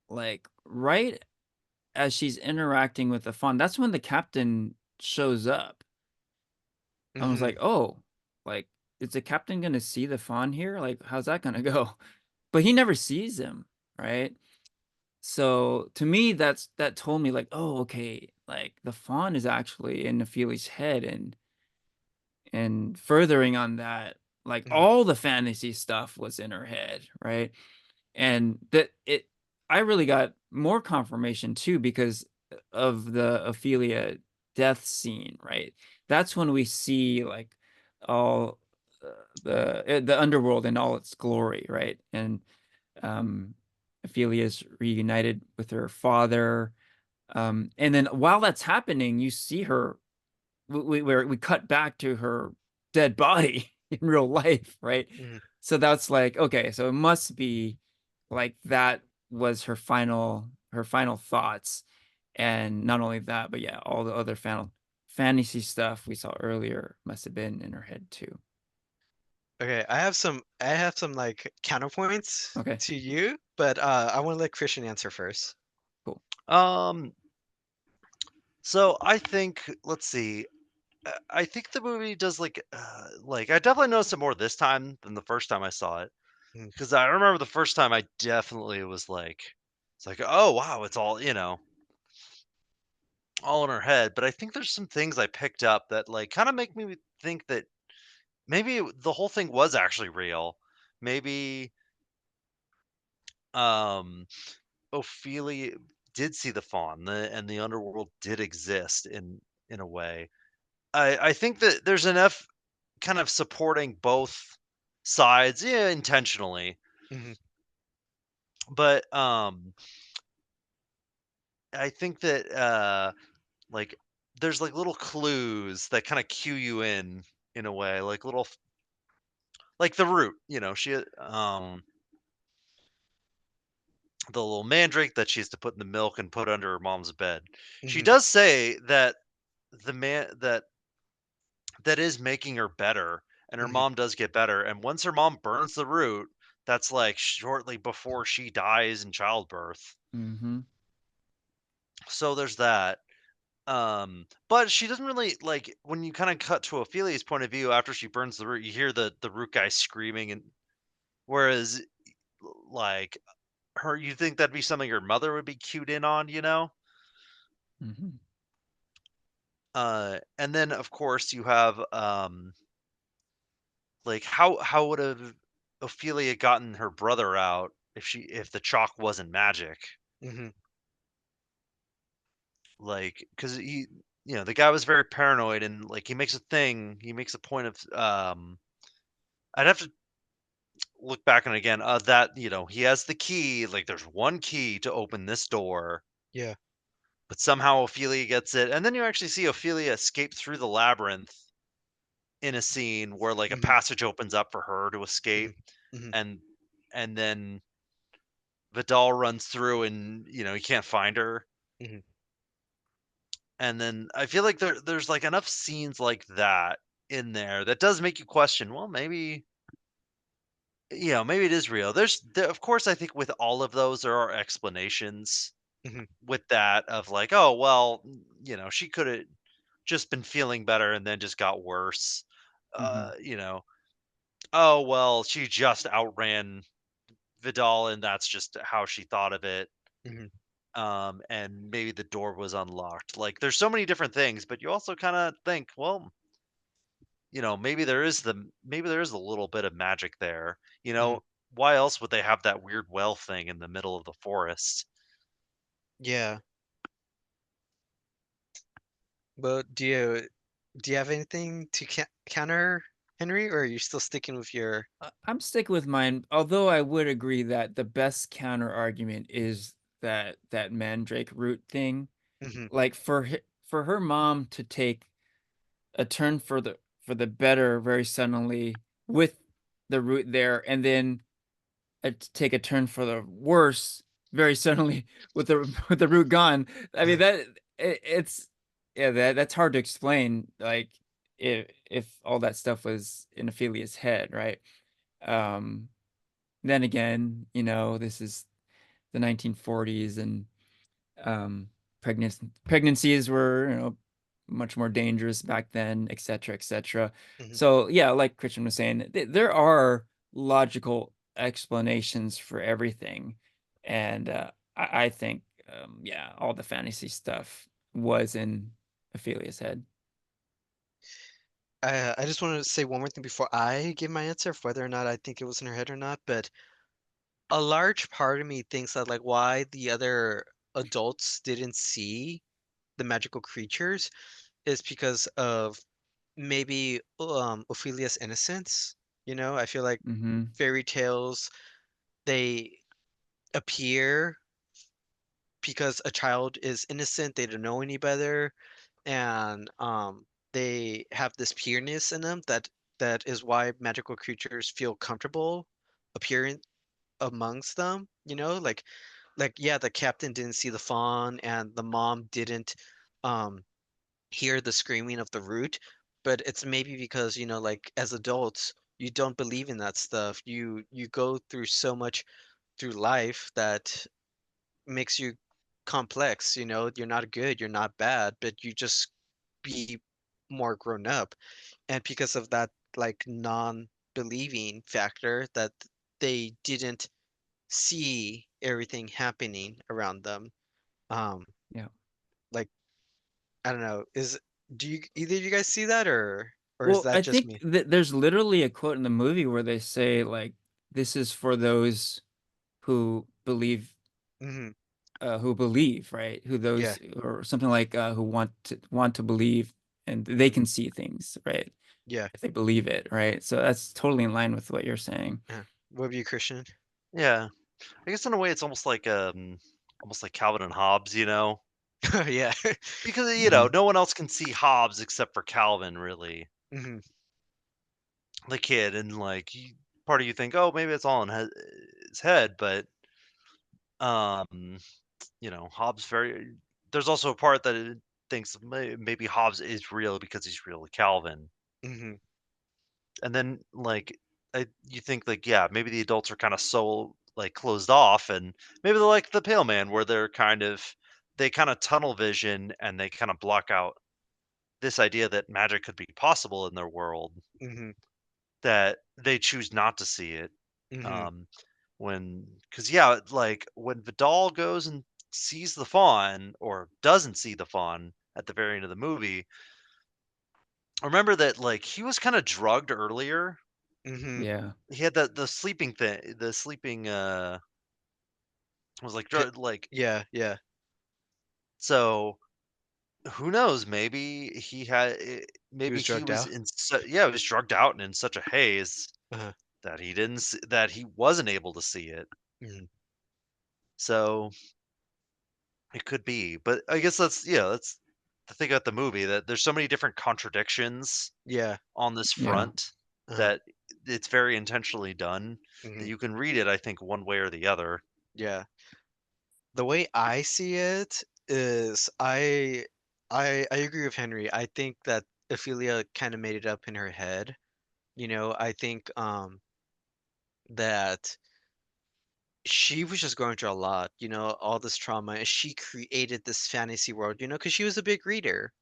like right as she's interacting with the fawn, that's when the captain shows up. I was Hmm. like, oh, like is the captain gonna see the fawn here? Like, how's that gonna go? But he never sees him, right? So to me, that told me like, oh, okay, like the fawn is actually in Nephili's head, and furthering on that, like Hmm. all the fantasy stuff was in her head, right? And that it, I really got more confirmation too because of the Ophelia death scene, right? That's when we see like all the underworld in all its glory, right? And um, Ophelia's reunited with her father. And then while that's happening, you see her, we cut back to her dead body in real life, right? Hmm. So that's like, okay, so it must be like that was her final thoughts. And not only that, but yeah, all the other final fantasy stuff we saw earlier must have been in her head too. Okay, I have some like counterpoints Okay, to you, but I want to let Christian answer first. cool. Um, so I think let's see. I think the movie does like I definitely noticed it more this time than the first time I saw it Mm, because I remember the first time I definitely was like, it's like oh wow, it's all in her head. But I think there's some things I picked up that like kind of make me think that maybe the whole thing was actually real. Maybe um Ophelia did see the fawn, and the underworld did exist in a way. I think that there's enough kind of supporting both sides, yeah, intentionally. mhm, But I think that like there's like little clues that kind of cue you in a way, like like the root, the little mandrake that she has to put in the milk and put under her mom's bed. She mhm, does say that the man that is making her better, and her mhm. mom does get better, and once her mom burns the root, that's, like, shortly before she dies in childbirth. Mm-hmm. So there's that. But she doesn't really like, when you kinda cut to Ophelia's point of view after she burns the root, you hear the root guy screaming, and whereas, like, her you think that'd be something her mother would be cued in on, you know? Mm-hmm. And then, of course, you have, like, how would have Ophelia gotten her brother out if the chalk wasn't magic? Mhm. Like, because the guy was very paranoid, and like he makes a point of I'd have to look back on it again. That he has the key. Like, there's one key to open this door, Yeah. but somehow Ophelia gets it, and then you actually see Ophelia escape through the labyrinth in a scene where like a Hmm. passage opens up for her to escape, Hmm. Hmm. and then Vidal runs through, and he can't find her. Hmm. And then I feel like there's like enough scenes like that in there that does make you question, well, maybe maybe it is real. Of course, I think with all of those there are explanations Hmm. with that of like, oh well, she could have just been feeling better and then just got worse. Hmm. You know, oh well, she just outran Vidal and that's just how she thought of it. Hmm. And maybe the door was unlocked. Like there's so many different things, but you also kind of think, well, maybe there is a little bit of magic there. Hmm. Why else would they have that weird well thing in the middle of the forest? Yeah. But do you have anything to counter Henry, or are you still sticking with your? I'm sticking with mine, although I would agree that the best counter argument is that mandrake root thing. Hmm. Like for her mom to take a turn for the better very suddenly with the root there, and then take a turn for the worse very suddenly with the with the root gone. I mean it's yeah, that's hard to explain. Like if all that stuff was in Ophelia's head, right? Um, then again, this is the 1940s, and um, pregnancies were, much more dangerous back then, et cetera, et cetera. Hmm. So yeah, like Christian was saying, there are logical explanations for everything, and I think, yeah, all the fantasy stuff was in Ophelia's head. I just want to say one more thing before I give my answer of whether or not I think it was in her head or not. But a large part of me thinks that like why the other adults didn't see the magical creatures is because of maybe Ophelia's innocence. I feel like Mm-hmm. fairy tales they appear because a child is innocent, they don't know any better, and they have this pureness in them that is why magical creatures feel comfortable appearing amongst them. Like yeah, the captain didn't see the fawn and the mom didn't um hear the screaming of the root, but it's maybe because, like as adults, you don't believe in that stuff. You go through so much through life that makes you complex. You're not good, you're not bad, but you just be more grown up. And because of that, like non-believing factor, that they didn't see everything happening around them. Um, Yeah. like I don't know, do you either of you guys see that, or is Well, that I just think me? that there's literally a quote in the movie where they say like, "This is for those who believe Hmm. right? Who Yeah, those or something like who want to believe, and they can see things, right? yeah. If they believe it, right? So that's totally in line with what you're saying. What about you, Christian? Yeah, I guess in a way it's almost like Calvin and Hobbes, Yeah. because Hmm. no one else can see Hobbes except for Calvin, really, Hmm. the kid, and like part of you think, oh, maybe it's all in his head, but um, Hobbes very. There's also a part that it thinks maybe Hobbes is real because he's really Calvin, Hmm. and then like you think like yeah, maybe the adults are kind of so like closed off, and maybe they're like the Pale Man, where they kind of tunnel vision and they kind of block out this idea that magic could be possible in their world, Hmm. that they choose not to see it. Hmm. Um, because yeah, like when Vidal goes and sees the fawn or doesn't see the fawn at the very end of the movie, remember that like he was kind of drugged earlier. Hmm. Yeah. He had the sleeping thing, the sleeping was like like Yeah, yeah. so. Who knows? He Maybe was he drugged was out. in yeah, he was drugged out and in such a haze Uh-huh. that that he wasn't able to see it. Hmm. So it could be, but I guess that's yeah, that's the thing about the movie, that there's so many different contradictions Yeah. on this Yeah. front Uh-huh. that it's very intentionally done, that Hmm. you can read it, I think, one way or the other. Yeah. The way I see it is I agree with Henry. I think that Ophelia kind of made it up in her head. I think that she was just going through a lot, all this trauma, and she created this fantasy world, because she was a big reader.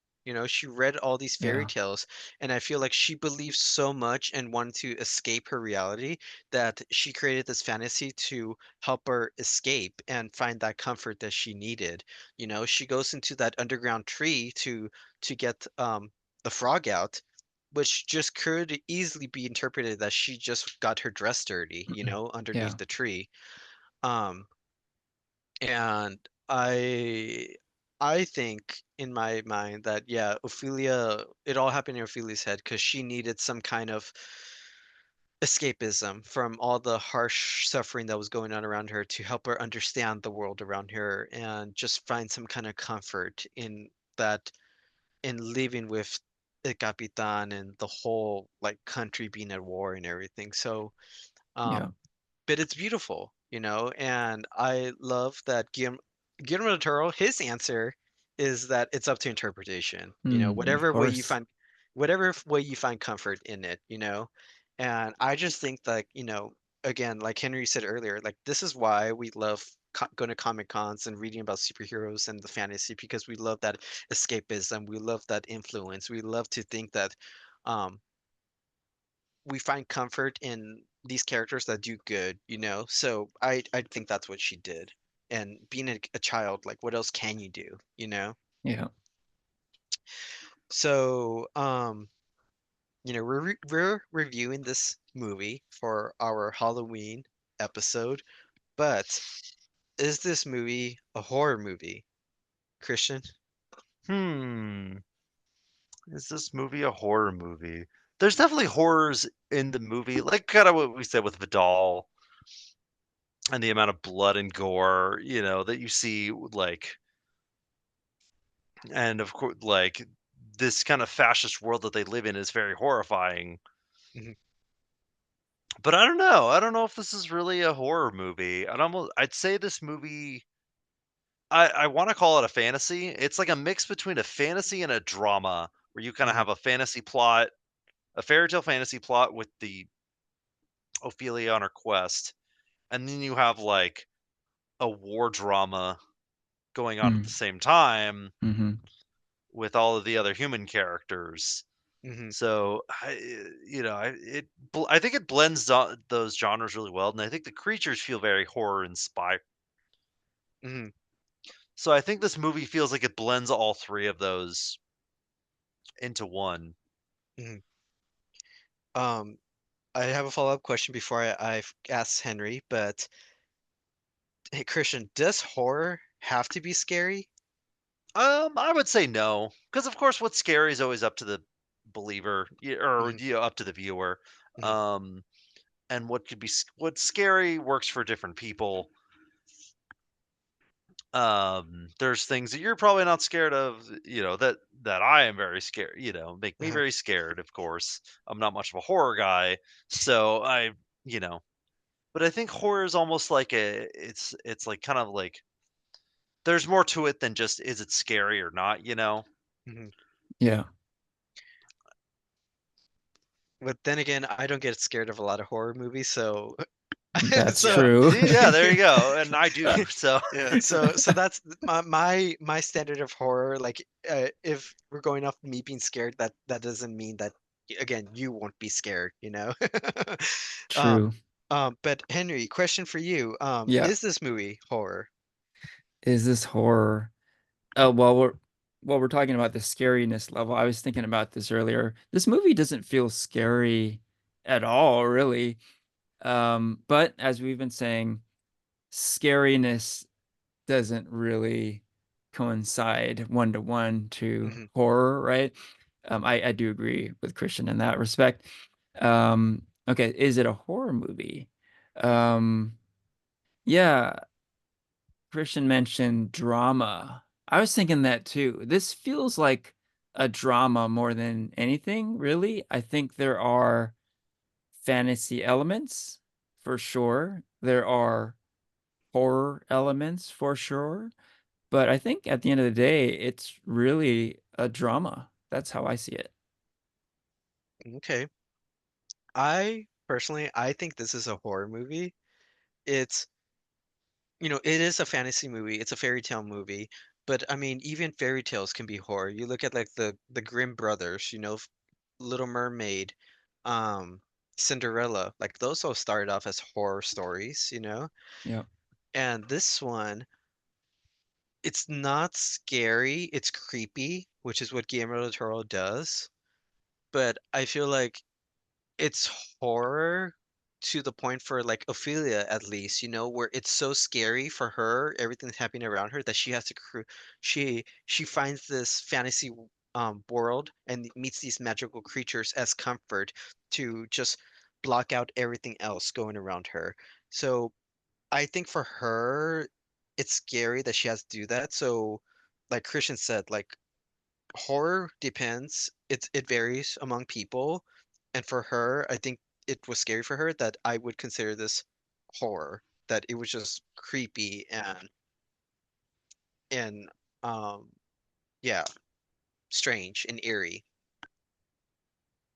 She read all these fairy Yeah. tales, and I feel like she believed so much and wanted to escape her reality that she created this fantasy to help her escape and find that comfort that she needed. She goes into that underground tree to get the frog out, which just could easily be interpreted that she just got her dress dirty, underneath Yeah. the tree. um, and I think in my mind that yeah, Ophelia, it all happened in Ophelia's head because she needed some kind of escapism from all the harsh suffering that was going on around her to help her understand the world around her and just find some kind of comfort in that in living with El Capitan and the whole like country being at war and everything. So Yeah. um but it's beautiful, and I love that Guillermo del Toro, his answer is that it's up to interpretation, Of course. whatever way you find comfort in it, and I just think that, again, like Henry said earlier, like this is why we love going to Comic Cons and reading about superheroes and the fantasy because we love that escapism, we love that influence, we love to think that um, we find comfort in these characters that do good, So I think that's what she did. And being a child, like what else can you do? Yeah. So we're reviewing this movie for our Halloween episode, but is this movie a horror movie, Christian? Hmm. Is this movie a horror movie? There's definitely horrors in the movie, like kind of what we said with Vidal and the amount of blood and gore, that you see, like, and of course, like this kind of fascist world that they live in is very horrifying. Hmm. But I don't know. I don't know if this is really a horror movie. I'd say this movie. I want to call it a fantasy. It's like a mix between a fantasy and a drama, where you kind of Hmm. have a fantasy plot, a fairy tale fantasy plot with the Ophelia on her quest, and then you have like a war drama going on at the Mm. same time Hmm. with all of the other human characters. Hmm. So I think it blends those genres really well, and I think the creatures feel very horror inspired. Hmm. So I think this movie feels like it blends all three of those into one. Hmm. Um, I have a follow-up question before I ask Henry, but hey, Christian, does horror have to be scary? I would say no, because of course, what's scary is always up to the believer, or Hmm. up to the viewer. Hmm. Um, and what's scary works for different people. There's things that you're probably not scared of, that I am very scared, make me Uh-huh. very scared. Of course, I'm not much of a horror guy, so you know, but I think horror is almost like it's like kind of like there's more to it than just is it scary or not. Hmm. Yeah. But then again, I don't get scared of a lot of horror movies, so That's so Yeah, true. see, yeah, there you go, and I uh, do. So yeah, so that's my standard of horror. Like, if we're going off me being scared, that doesn't mean that again you won't be scared. Um, True. but Henry, question for you. Yeah. Is this movie horror? Is this horror? Oh, while we're talking about the scariness level, I was thinking about this earlier. This movie doesn't feel scary at all, really. But as we've been saying, scariness doesn't really coincide one to one to Hmm. horror, right? I do agree with Christian in that respect. Okay, is it a horror movie? Um, yeah, Christian mentioned drama. I was thinking that too. This feels like a drama more than anything, really. I think there are fantasy elements for sure. There are horror elements for sure. But I think at the end of the day, it's really a drama. That's how I see it. Okay. I think this is a horror movie. It's, it is a fantasy movie. It's a fairy tale movie, but I mean, even fairy tales can be horror. You look at like the Grimm brothers, Little Mermaid, um, Cinderella. Like those all started off as horror stories. Yeah. And this one, it's not scary. It's creepy, which is what Guillermo del Toro does. But I feel like it's horror to the point for like Ophelia at least, where it's so scary for her, everything that's happening around her that she has to she finds this fantasy world and meets these magical creatures as comfort to just block out everything else going around her. So I think for her it's scary that she has to do that. So like Christian said, like horror depends. It varies among people, and for her, I think it was scary for her that I would consider this horror. That it was just creepy and um yeah, strange and eerie.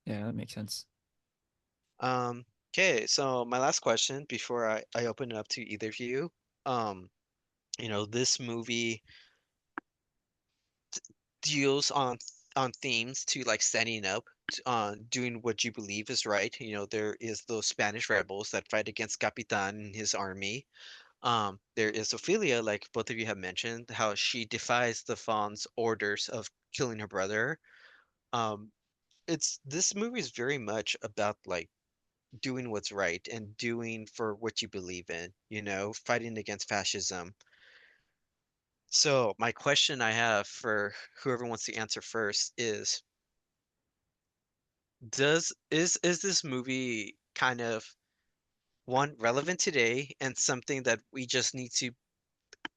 Yeah, that makes sense. Okay, so my last question before I open it up to either of you. Um, this movie deals on themes to like standing up, doing what you believe is right. There is those Spanish rebels that fight against Capitan and his army. There is Ophelia, like both of you have mentioned, how she defies the Fawn's orders of killing her brother. Um, it's this movie is very much about like doing what's right and doing for what you believe in, fighting against fascism. So my question I have for whoever wants to answer first is is this movie kind of one relevant today and something that we just need to,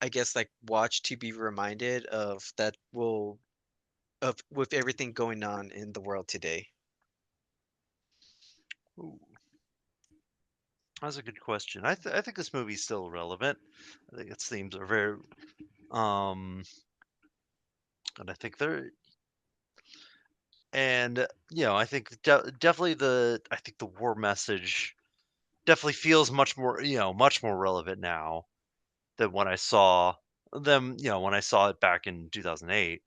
I guess, like watch to be reminded of that will of with everything going on in the world today? Ooh, that's a good question. I think this movie's still relevant. I think its themes are very um and I think they're and I think definitely I think the war message definitely feels much more relevant now than when I saw it back in 2008.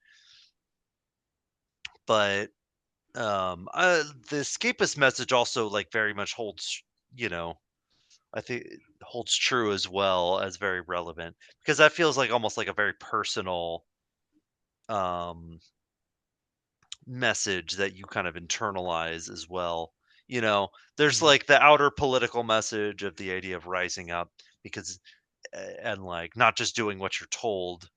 But the escapist message also like very much you know, I think it holds true as well as very relevant because that feels like almost like a very personal um message that you kind of internalize as well. You know, there's Hmm. like the outer political message of the idea of rising up because and like not just doing what you're told.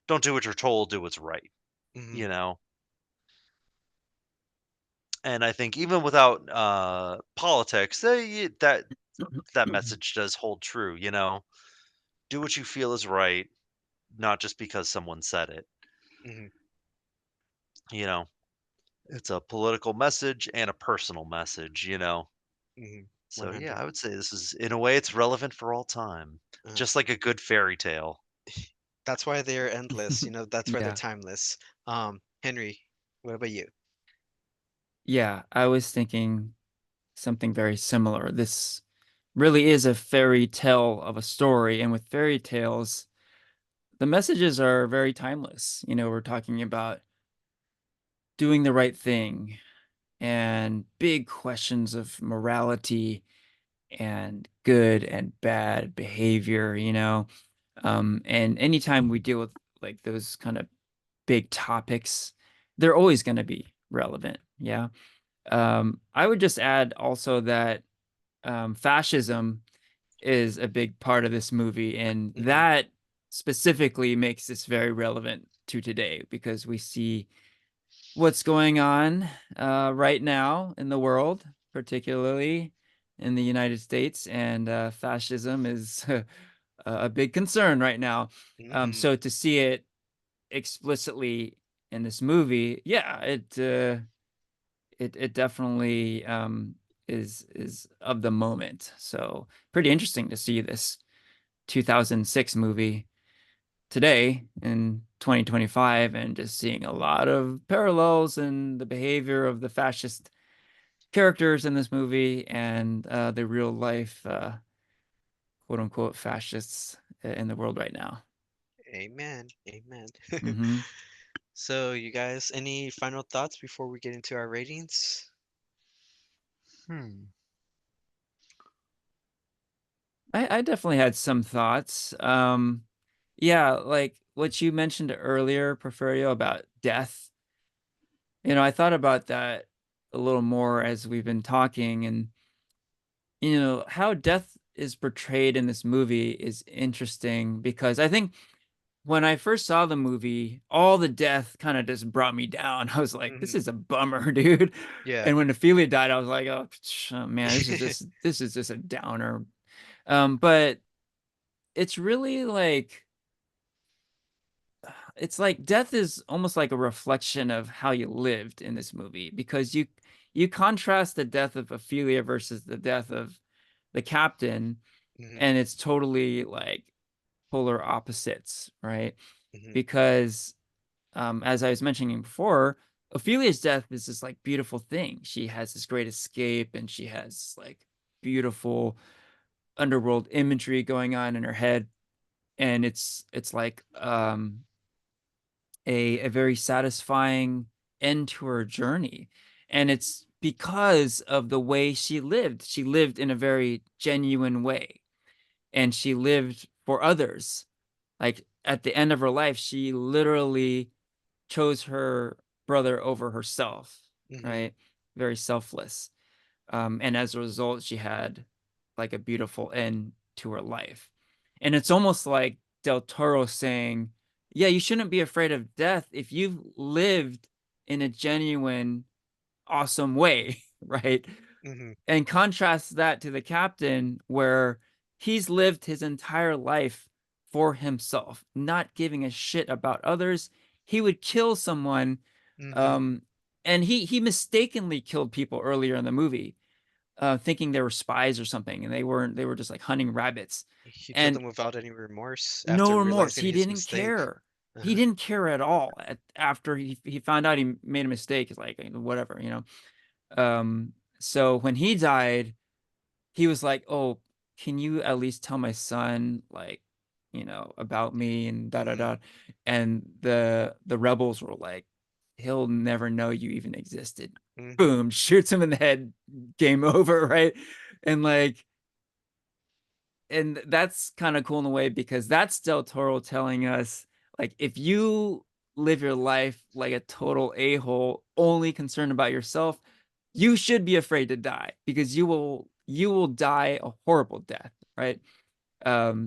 Don't do what you're told, do what's right, Hmm. you know? And I think even without politics, that message does hold true, you know? Do what you feel is right, not just because someone said it, Hmm. you know? It's a political message and a personal message, you know? Hmm. So yeah, 100. I would say this is in a way it's relevant for all time, just like a good fairy tale. That's why they're endless, that's why they're Yeah. timeless. Henry, what about you? Yeah, I was thinking something very similar. This really is a fairy tale of a story, and with fairy tales, the messages are very timeless. We're talking about doing the right thing and big questions of morality and good and bad behavior. And anytime we deal with like those kind of big topics, they're always going to be relevant. Yeah. I would just add also that fascism is a big part of this movie, and Hmm. that specifically makes this very relevant to today because we see what's going on right now in the world, particularly in the United States, and fascism is a big concern right now. Hmm. So to see it explicitly in this movie, yeah, it definitely is of the moment. So pretty interesting to see this 2006 movie today in 2025 and just seeing a lot of parallels in the behavior of the fascist characters in this movie and the real life quote unquote fascists in the world right now. Amen. Amen. Hmm. So, you guys, any final thoughts before we get into our ratings? Hmm. I definitely had some thoughts. Yeah, like what you mentioned earlier, Porfirio, about death. I thought about that a little more as we've been talking, and how death is portrayed in this movie is interesting because I think when I first saw the movie, all the death kind of just brought me down. I was like, this Hmm. is a bummer, dude. Yeah. And when Ophelia died, I was like, oh man, this is just a downer. But it's really like it's like death is almost like a reflection of how you lived in this movie because you contrast the death of Ophelia versus the death of the captain, Hmm. and it's totally like polar opposites, right? Hmm. Because as I was mentioning before, Ophelia's death is this like beautiful thing. She has this great escape and she has like beautiful underworld imagery going on in her head. And it's like a very satisfying end to her journey. And it's because of the way she lived. She lived in a very genuine way and she lived for others. Like at the end of her life, she literally chose her brother over herself, Hmm. right? Very selfless. And as a result, she had like a beautiful end to her life. And it's almost like Del Toro saying, yeah, you shouldn't be afraid of death if you've lived in a genuine, awesome way, right? Hmm. And contrast that to the captain, where he's lived his entire life for himself, not giving a shit about others. He would kill someone, Hmm. um, and he mistakenly killed people earlier in the movie, thinking they were spies or something, and they weren't. They were just like hunting rabbits, He killed and them without any remorse no after remorse. realizing He his didn't mistake. care. He Uh-huh. didn't care at all. After he found out he made a mistake, he's like whatever. So when he died, he was like, "Oh, can you at least tell my son like, about me and da da Hmm. da?" And the rebels were like, "He'll never know you even existed." Hmm. Boom, shoots him in the head. Game over, right? And like, and that's kind of cool in a way because that's Del Toro telling us like, if you live your life like a total a-hole, only concerned about yourself, you should be afraid to die because you will die a horrible death, right?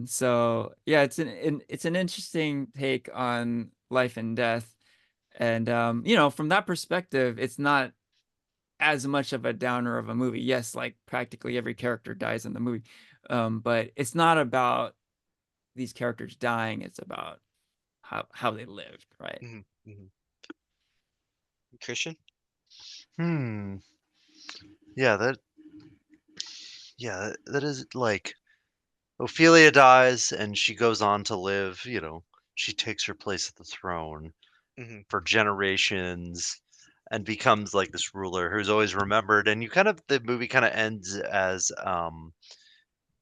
So yeah, it's an interesting take on life and death. And from that perspective, it's not as much of a downer of a movie. Yes, like practically every character dies in the movie. But it's not about these characters dying, it's about how they lived, right? Hmm. Hmm. Christian? Hmm. Yeah, that is like Ophelia dies and she goes on to live, she takes her place at the throne Hmm. for generations and becomes like this ruler who's always remembered. And the movie kind of ends as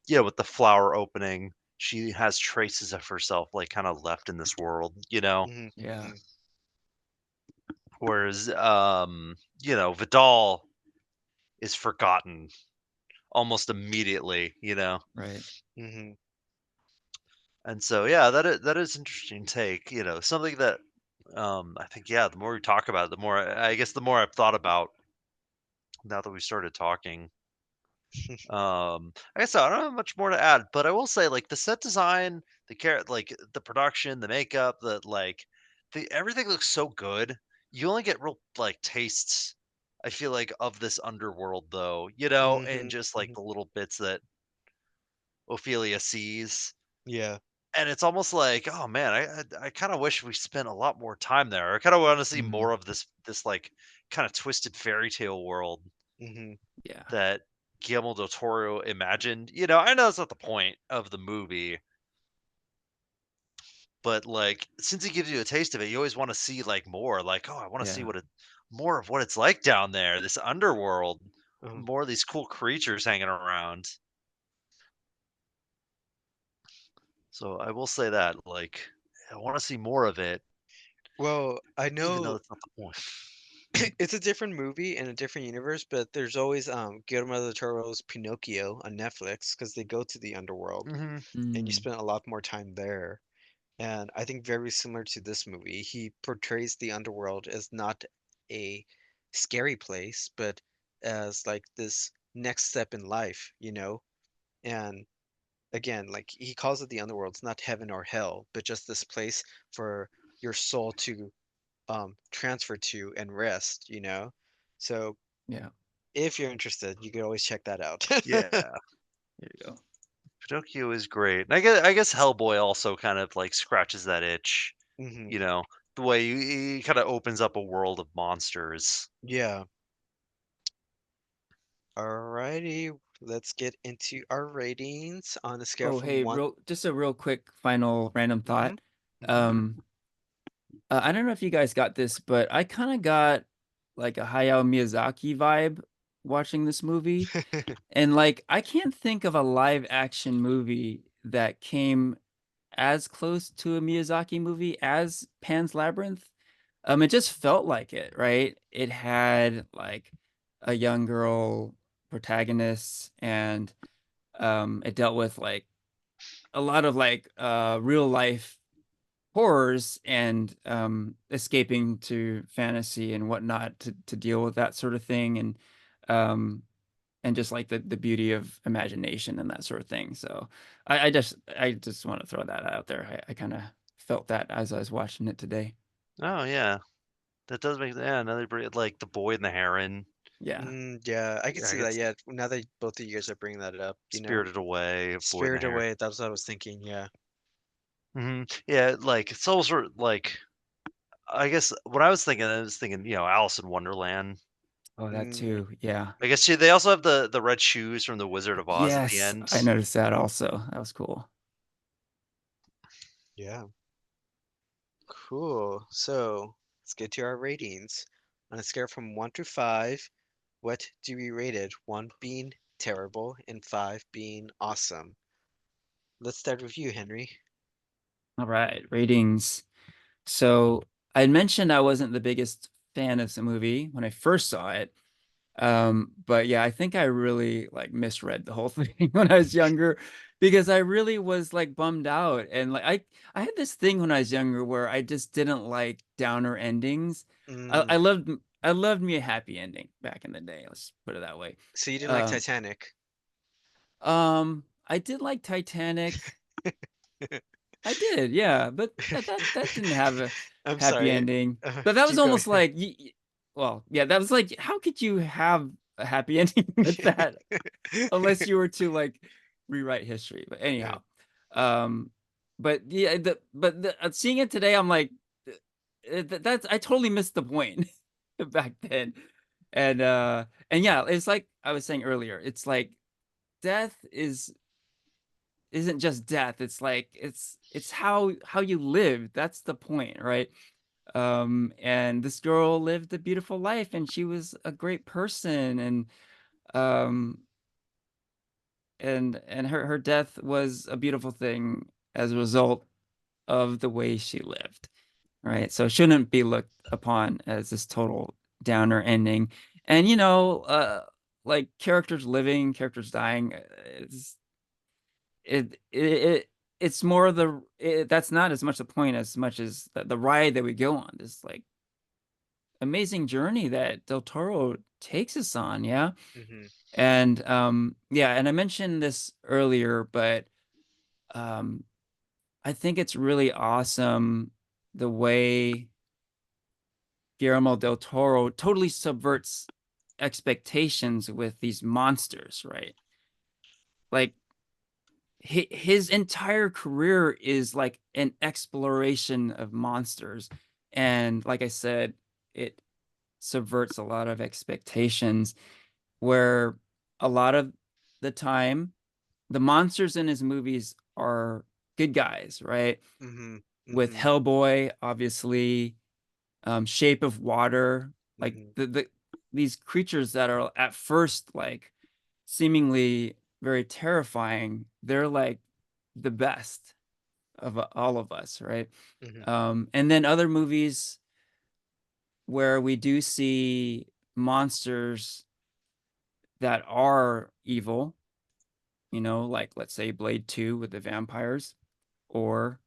with the flower opening. She has traces of herself like kind of left in this world. Hmm. Yeah, Hmm. Whereas Vidal is forgotten almost immediately. right. Hmm. And so yeah, that is interesting take, something that I think the more we talk about it, the more I guess the more I've thought about now that we started talking. I guess I don't have much more to add, but I will say like the set design, like the production, the makeup, the everything looks so good. You only get real like tastes, I feel like, of this underworld though, and Hmm. just like Hmm. the little bits that Ophelia sees. Yeah. and it's almost like, oh man, I kind of wish we spent a lot more time there. I kind of want to see Mhm. more of this like kind of twisted fairy tale world Hmm. Yeah. that Guillermo del Toro imagined. You know, I know that's not the point of the movie, but like since he gives you a taste of it, you always want to see like more. Like, oh, I want to see Yeah. what it more of what it's like down there, this underworld, Hmm. more of these cool creatures hanging around. So I will say that, like, I want to see more of it, Well, I even though know that's not the point. it's a different movie in a different universe, but there's always Guillermo del Toro's Pinocchio on Netflix because they go to the underworld Hmm. and you Mm. spend a lot more time there. And I think very similar to this movie, he portrays the underworld as not a scary place, but as like this next step in life, you know? And again, like he calls it the underworld. It's not heaven or hell, but just this place for your soul to transfer to and rest, you know? So Yeah. if you're interested, you could always check that out. Yeah, There you go. Pinocchio is great. And I guess Hellboy also kind of like scratches that itch. Hmm. You know, the way he kind of opens up a world of monsters. Yeah. Alrighty, let's get into our ratings on a scale Oh, from hey, one. just a real quick final random Hmm. thought. Hmm. Um, I don't know if you guys got this, but I kind of got like a Hayao Miyazaki vibe watching this movie. And like, I can't think of a live action movie that came as close to a Miyazaki movie as Pan's Labyrinth. It just felt like it, right? It had like a young girl protagonist, and it dealt with like a lot of like real life horrors and escaping to fantasy and whatnot to deal with that sort of thing, um and just like the beauty of imagination and that sort of thing. So I just want to throw that out there. I kind of felt that as I was watching it today. Oh yeah, that does make another like the Boy and the Heron. Yeah. Yeah, I can Yeah, I see that. guess Yeah, now that both of you guys are bringing that up, you know, Spirited Away, Boy and the Spirit Heron. Away, that's what I was thinking. Yeah. Yeah, like it's all sort of like I guess what I was thinking, Alice in Wonderland. Oh, that Mm, too. Yeah. I guess too, they also have the red shoes from the Wizard of Oz at the Yes, end. I noticed that also. That was cool. yeah. Cool. So let's get to our ratings. On a scale from 1 to 5, what do we rate it? 1 being terrible and 5 being awesome. Let's start with you, Henry. All right, ratings. So I mentioned I wasn't the biggest fan of the movie when I first saw it. But yeah, I think I really like misread the whole thing when I was younger because I really was like bummed out. And like I had this thing when I was younger where I just didn't like downer endings. I, Mm, I loved I loved me a happy ending back in the day. Let's put it that way. so you didn't like Um, Titanic? I did like Titanic. I did, yeah, but that didn't have a I'm happy sorry. ending. But that was Keep going. almost like, well, yeah, that was like, how could you have a happy ending with that unless you were to like rewrite history? But Uh, anyhow, um, but yeah, seeing it today, I'm like, that's I totally missed the point back then, and yeah, it's like I was saying earlier, it's like death isn't just death. It's like it's how you live. That's the point, right? And this girl lived a beautiful life and she was a great person, um and her death was a beautiful thing as a result of the way she lived, right? So it shouldn't be looked upon as this total downer ending. And like characters living, characters dying, it's more of that's not as much the point as much as the ride that we go on, this like amazing journey that Del Toro takes us on, yeah. hmm. And yeah, and I mentioned this earlier, but um I think it's really awesome the way Guillermo del Toro totally subverts expectations with these monsters, right? Like his entire career is like an exploration of monsters. And like I said, it subverts a lot of expectations where a lot of the time the monsters in his movies are good guys, right? Mm-hmm. With Mm-hmm. Hellboy, obviously, Shape of Water, like Mm-hmm. the these creatures that are at first like seemingly very terrifying, they're like the best of all of us, right? Mm-hmm. And then other movies where we do see monsters that are evil, like let's say Blade 2 with the vampires, or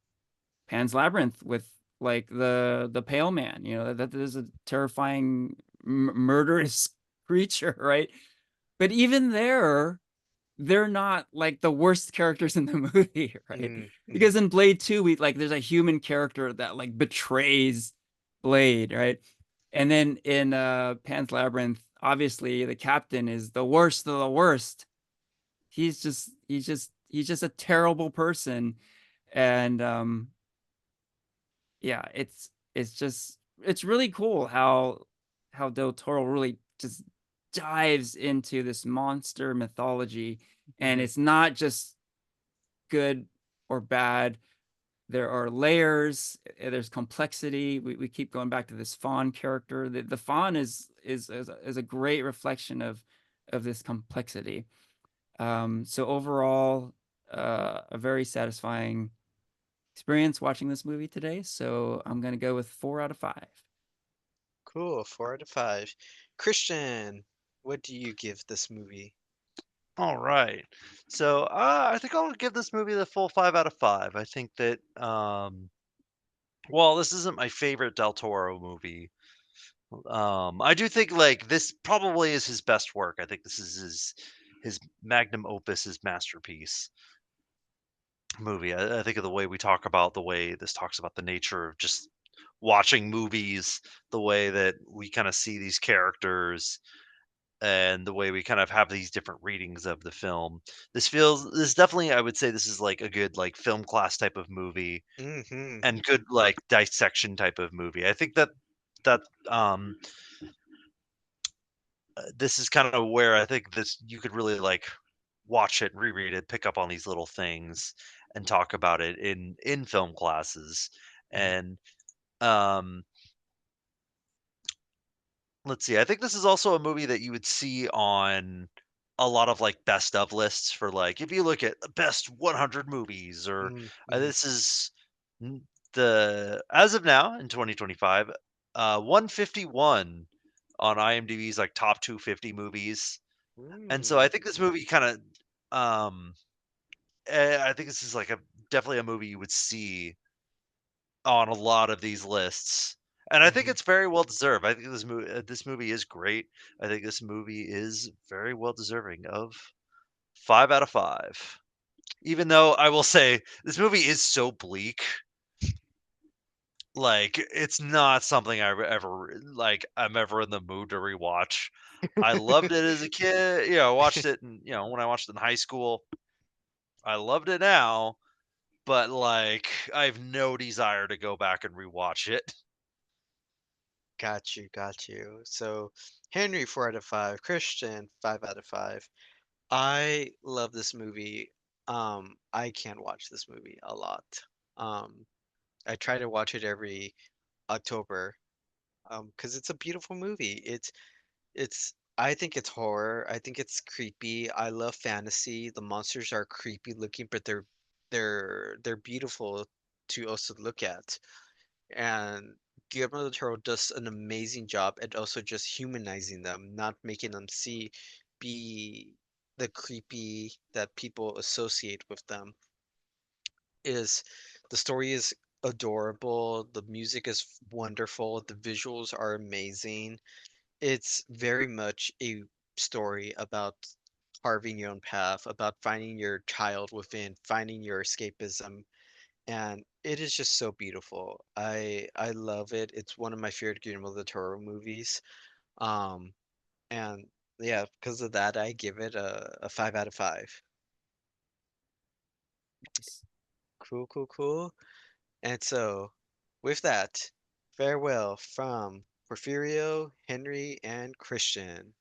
Pan's Labyrinth with like the Pale Man. That is a terrifying, murderous creature, right? But even there, they're not like the worst characters in the movie, right? Mm-hmm. Because in Blade 2, we like there's a human character that like betrays Blade, right? And then in Pan's Labyrinth, obviously the captain is the worst of the worst. He's just a terrible person. And yeah, it's really cool how Del Toro really just dives into this monster mythology, and Mm-hmm. it's not just good or bad. There are layers, there's complexity. We keep going back to this fawn character. The fawn is a great reflection of this complexity. So overall, a very satisfying experience watching this movie today. So I'm gonna go with 4 out of 5. Cool. 4 out of 5. Christian, what do you give this movie? All right. So I think I'll give this movie the full 5 out of 5. I think that well, this isn't my favorite Del Toro movie. I do think like this probably is his best work. I think this is his magnum opus, his masterpiece movie. I think of the way we talk about the way this talks about the nature of just watching movies, the way that we kind of see these characters, and the way we kind of have these different readings of the film. This definitely, I would say this is like a good like film class type of movie Mm-hmm. and good like dissection type of movie. I think that um this is kind of where I think this you could really like watch it, reread it, pick up on these little things and talk about it in film classes. Mm-hmm. And um let's see. I think this is also a movie that you would see on a lot of like best of lists for like if you look at the best 100 movies or Mm-hmm. this is n- the as of now in 2025 151 on IMDb's like top 250 movies. And so I Mm. think this movie kind of um I think this is like a definitely a movie you would see on a lot of these lists, and I think Mm-hmm. it's very well deserved. I think this movie is great. I think this movie is very well deserving of 5 out of 5. Even though I will say this movie is so bleak, like it's not something I ever like. I'm ever in the mood to rewatch. I loved it as a kid. Watched it, and when I watched it in high school, I loved it now. But like, I have no desire to go back and rewatch it. Got you, got you. So Henry, 4 out of 5. Christian, 5 out of 5. I love this movie. I can watch this movie a lot. Um, I try to watch it every October. Because it's a beautiful movie. It's I think it's horror. I think it's creepy. I love fantasy. The monsters are creepy looking, but they're beautiful to also look at. And Guillermo del Toro does an amazing job at also just humanizing them, not making them be the creepy that people associate with them. Is the story is adorable, the music is wonderful, the visuals are amazing. It's very much a story about carving your own path, about finding your child within, finding your escapism, and it is just so beautiful. I love it. It's one of my favorite Guillermo del Toro movies. Um, and yeah, because of that, I give it a 5 out of 5. Nice. Cool, cool, cool. And so, with that, farewell from Porfirio, Henry, and Christian.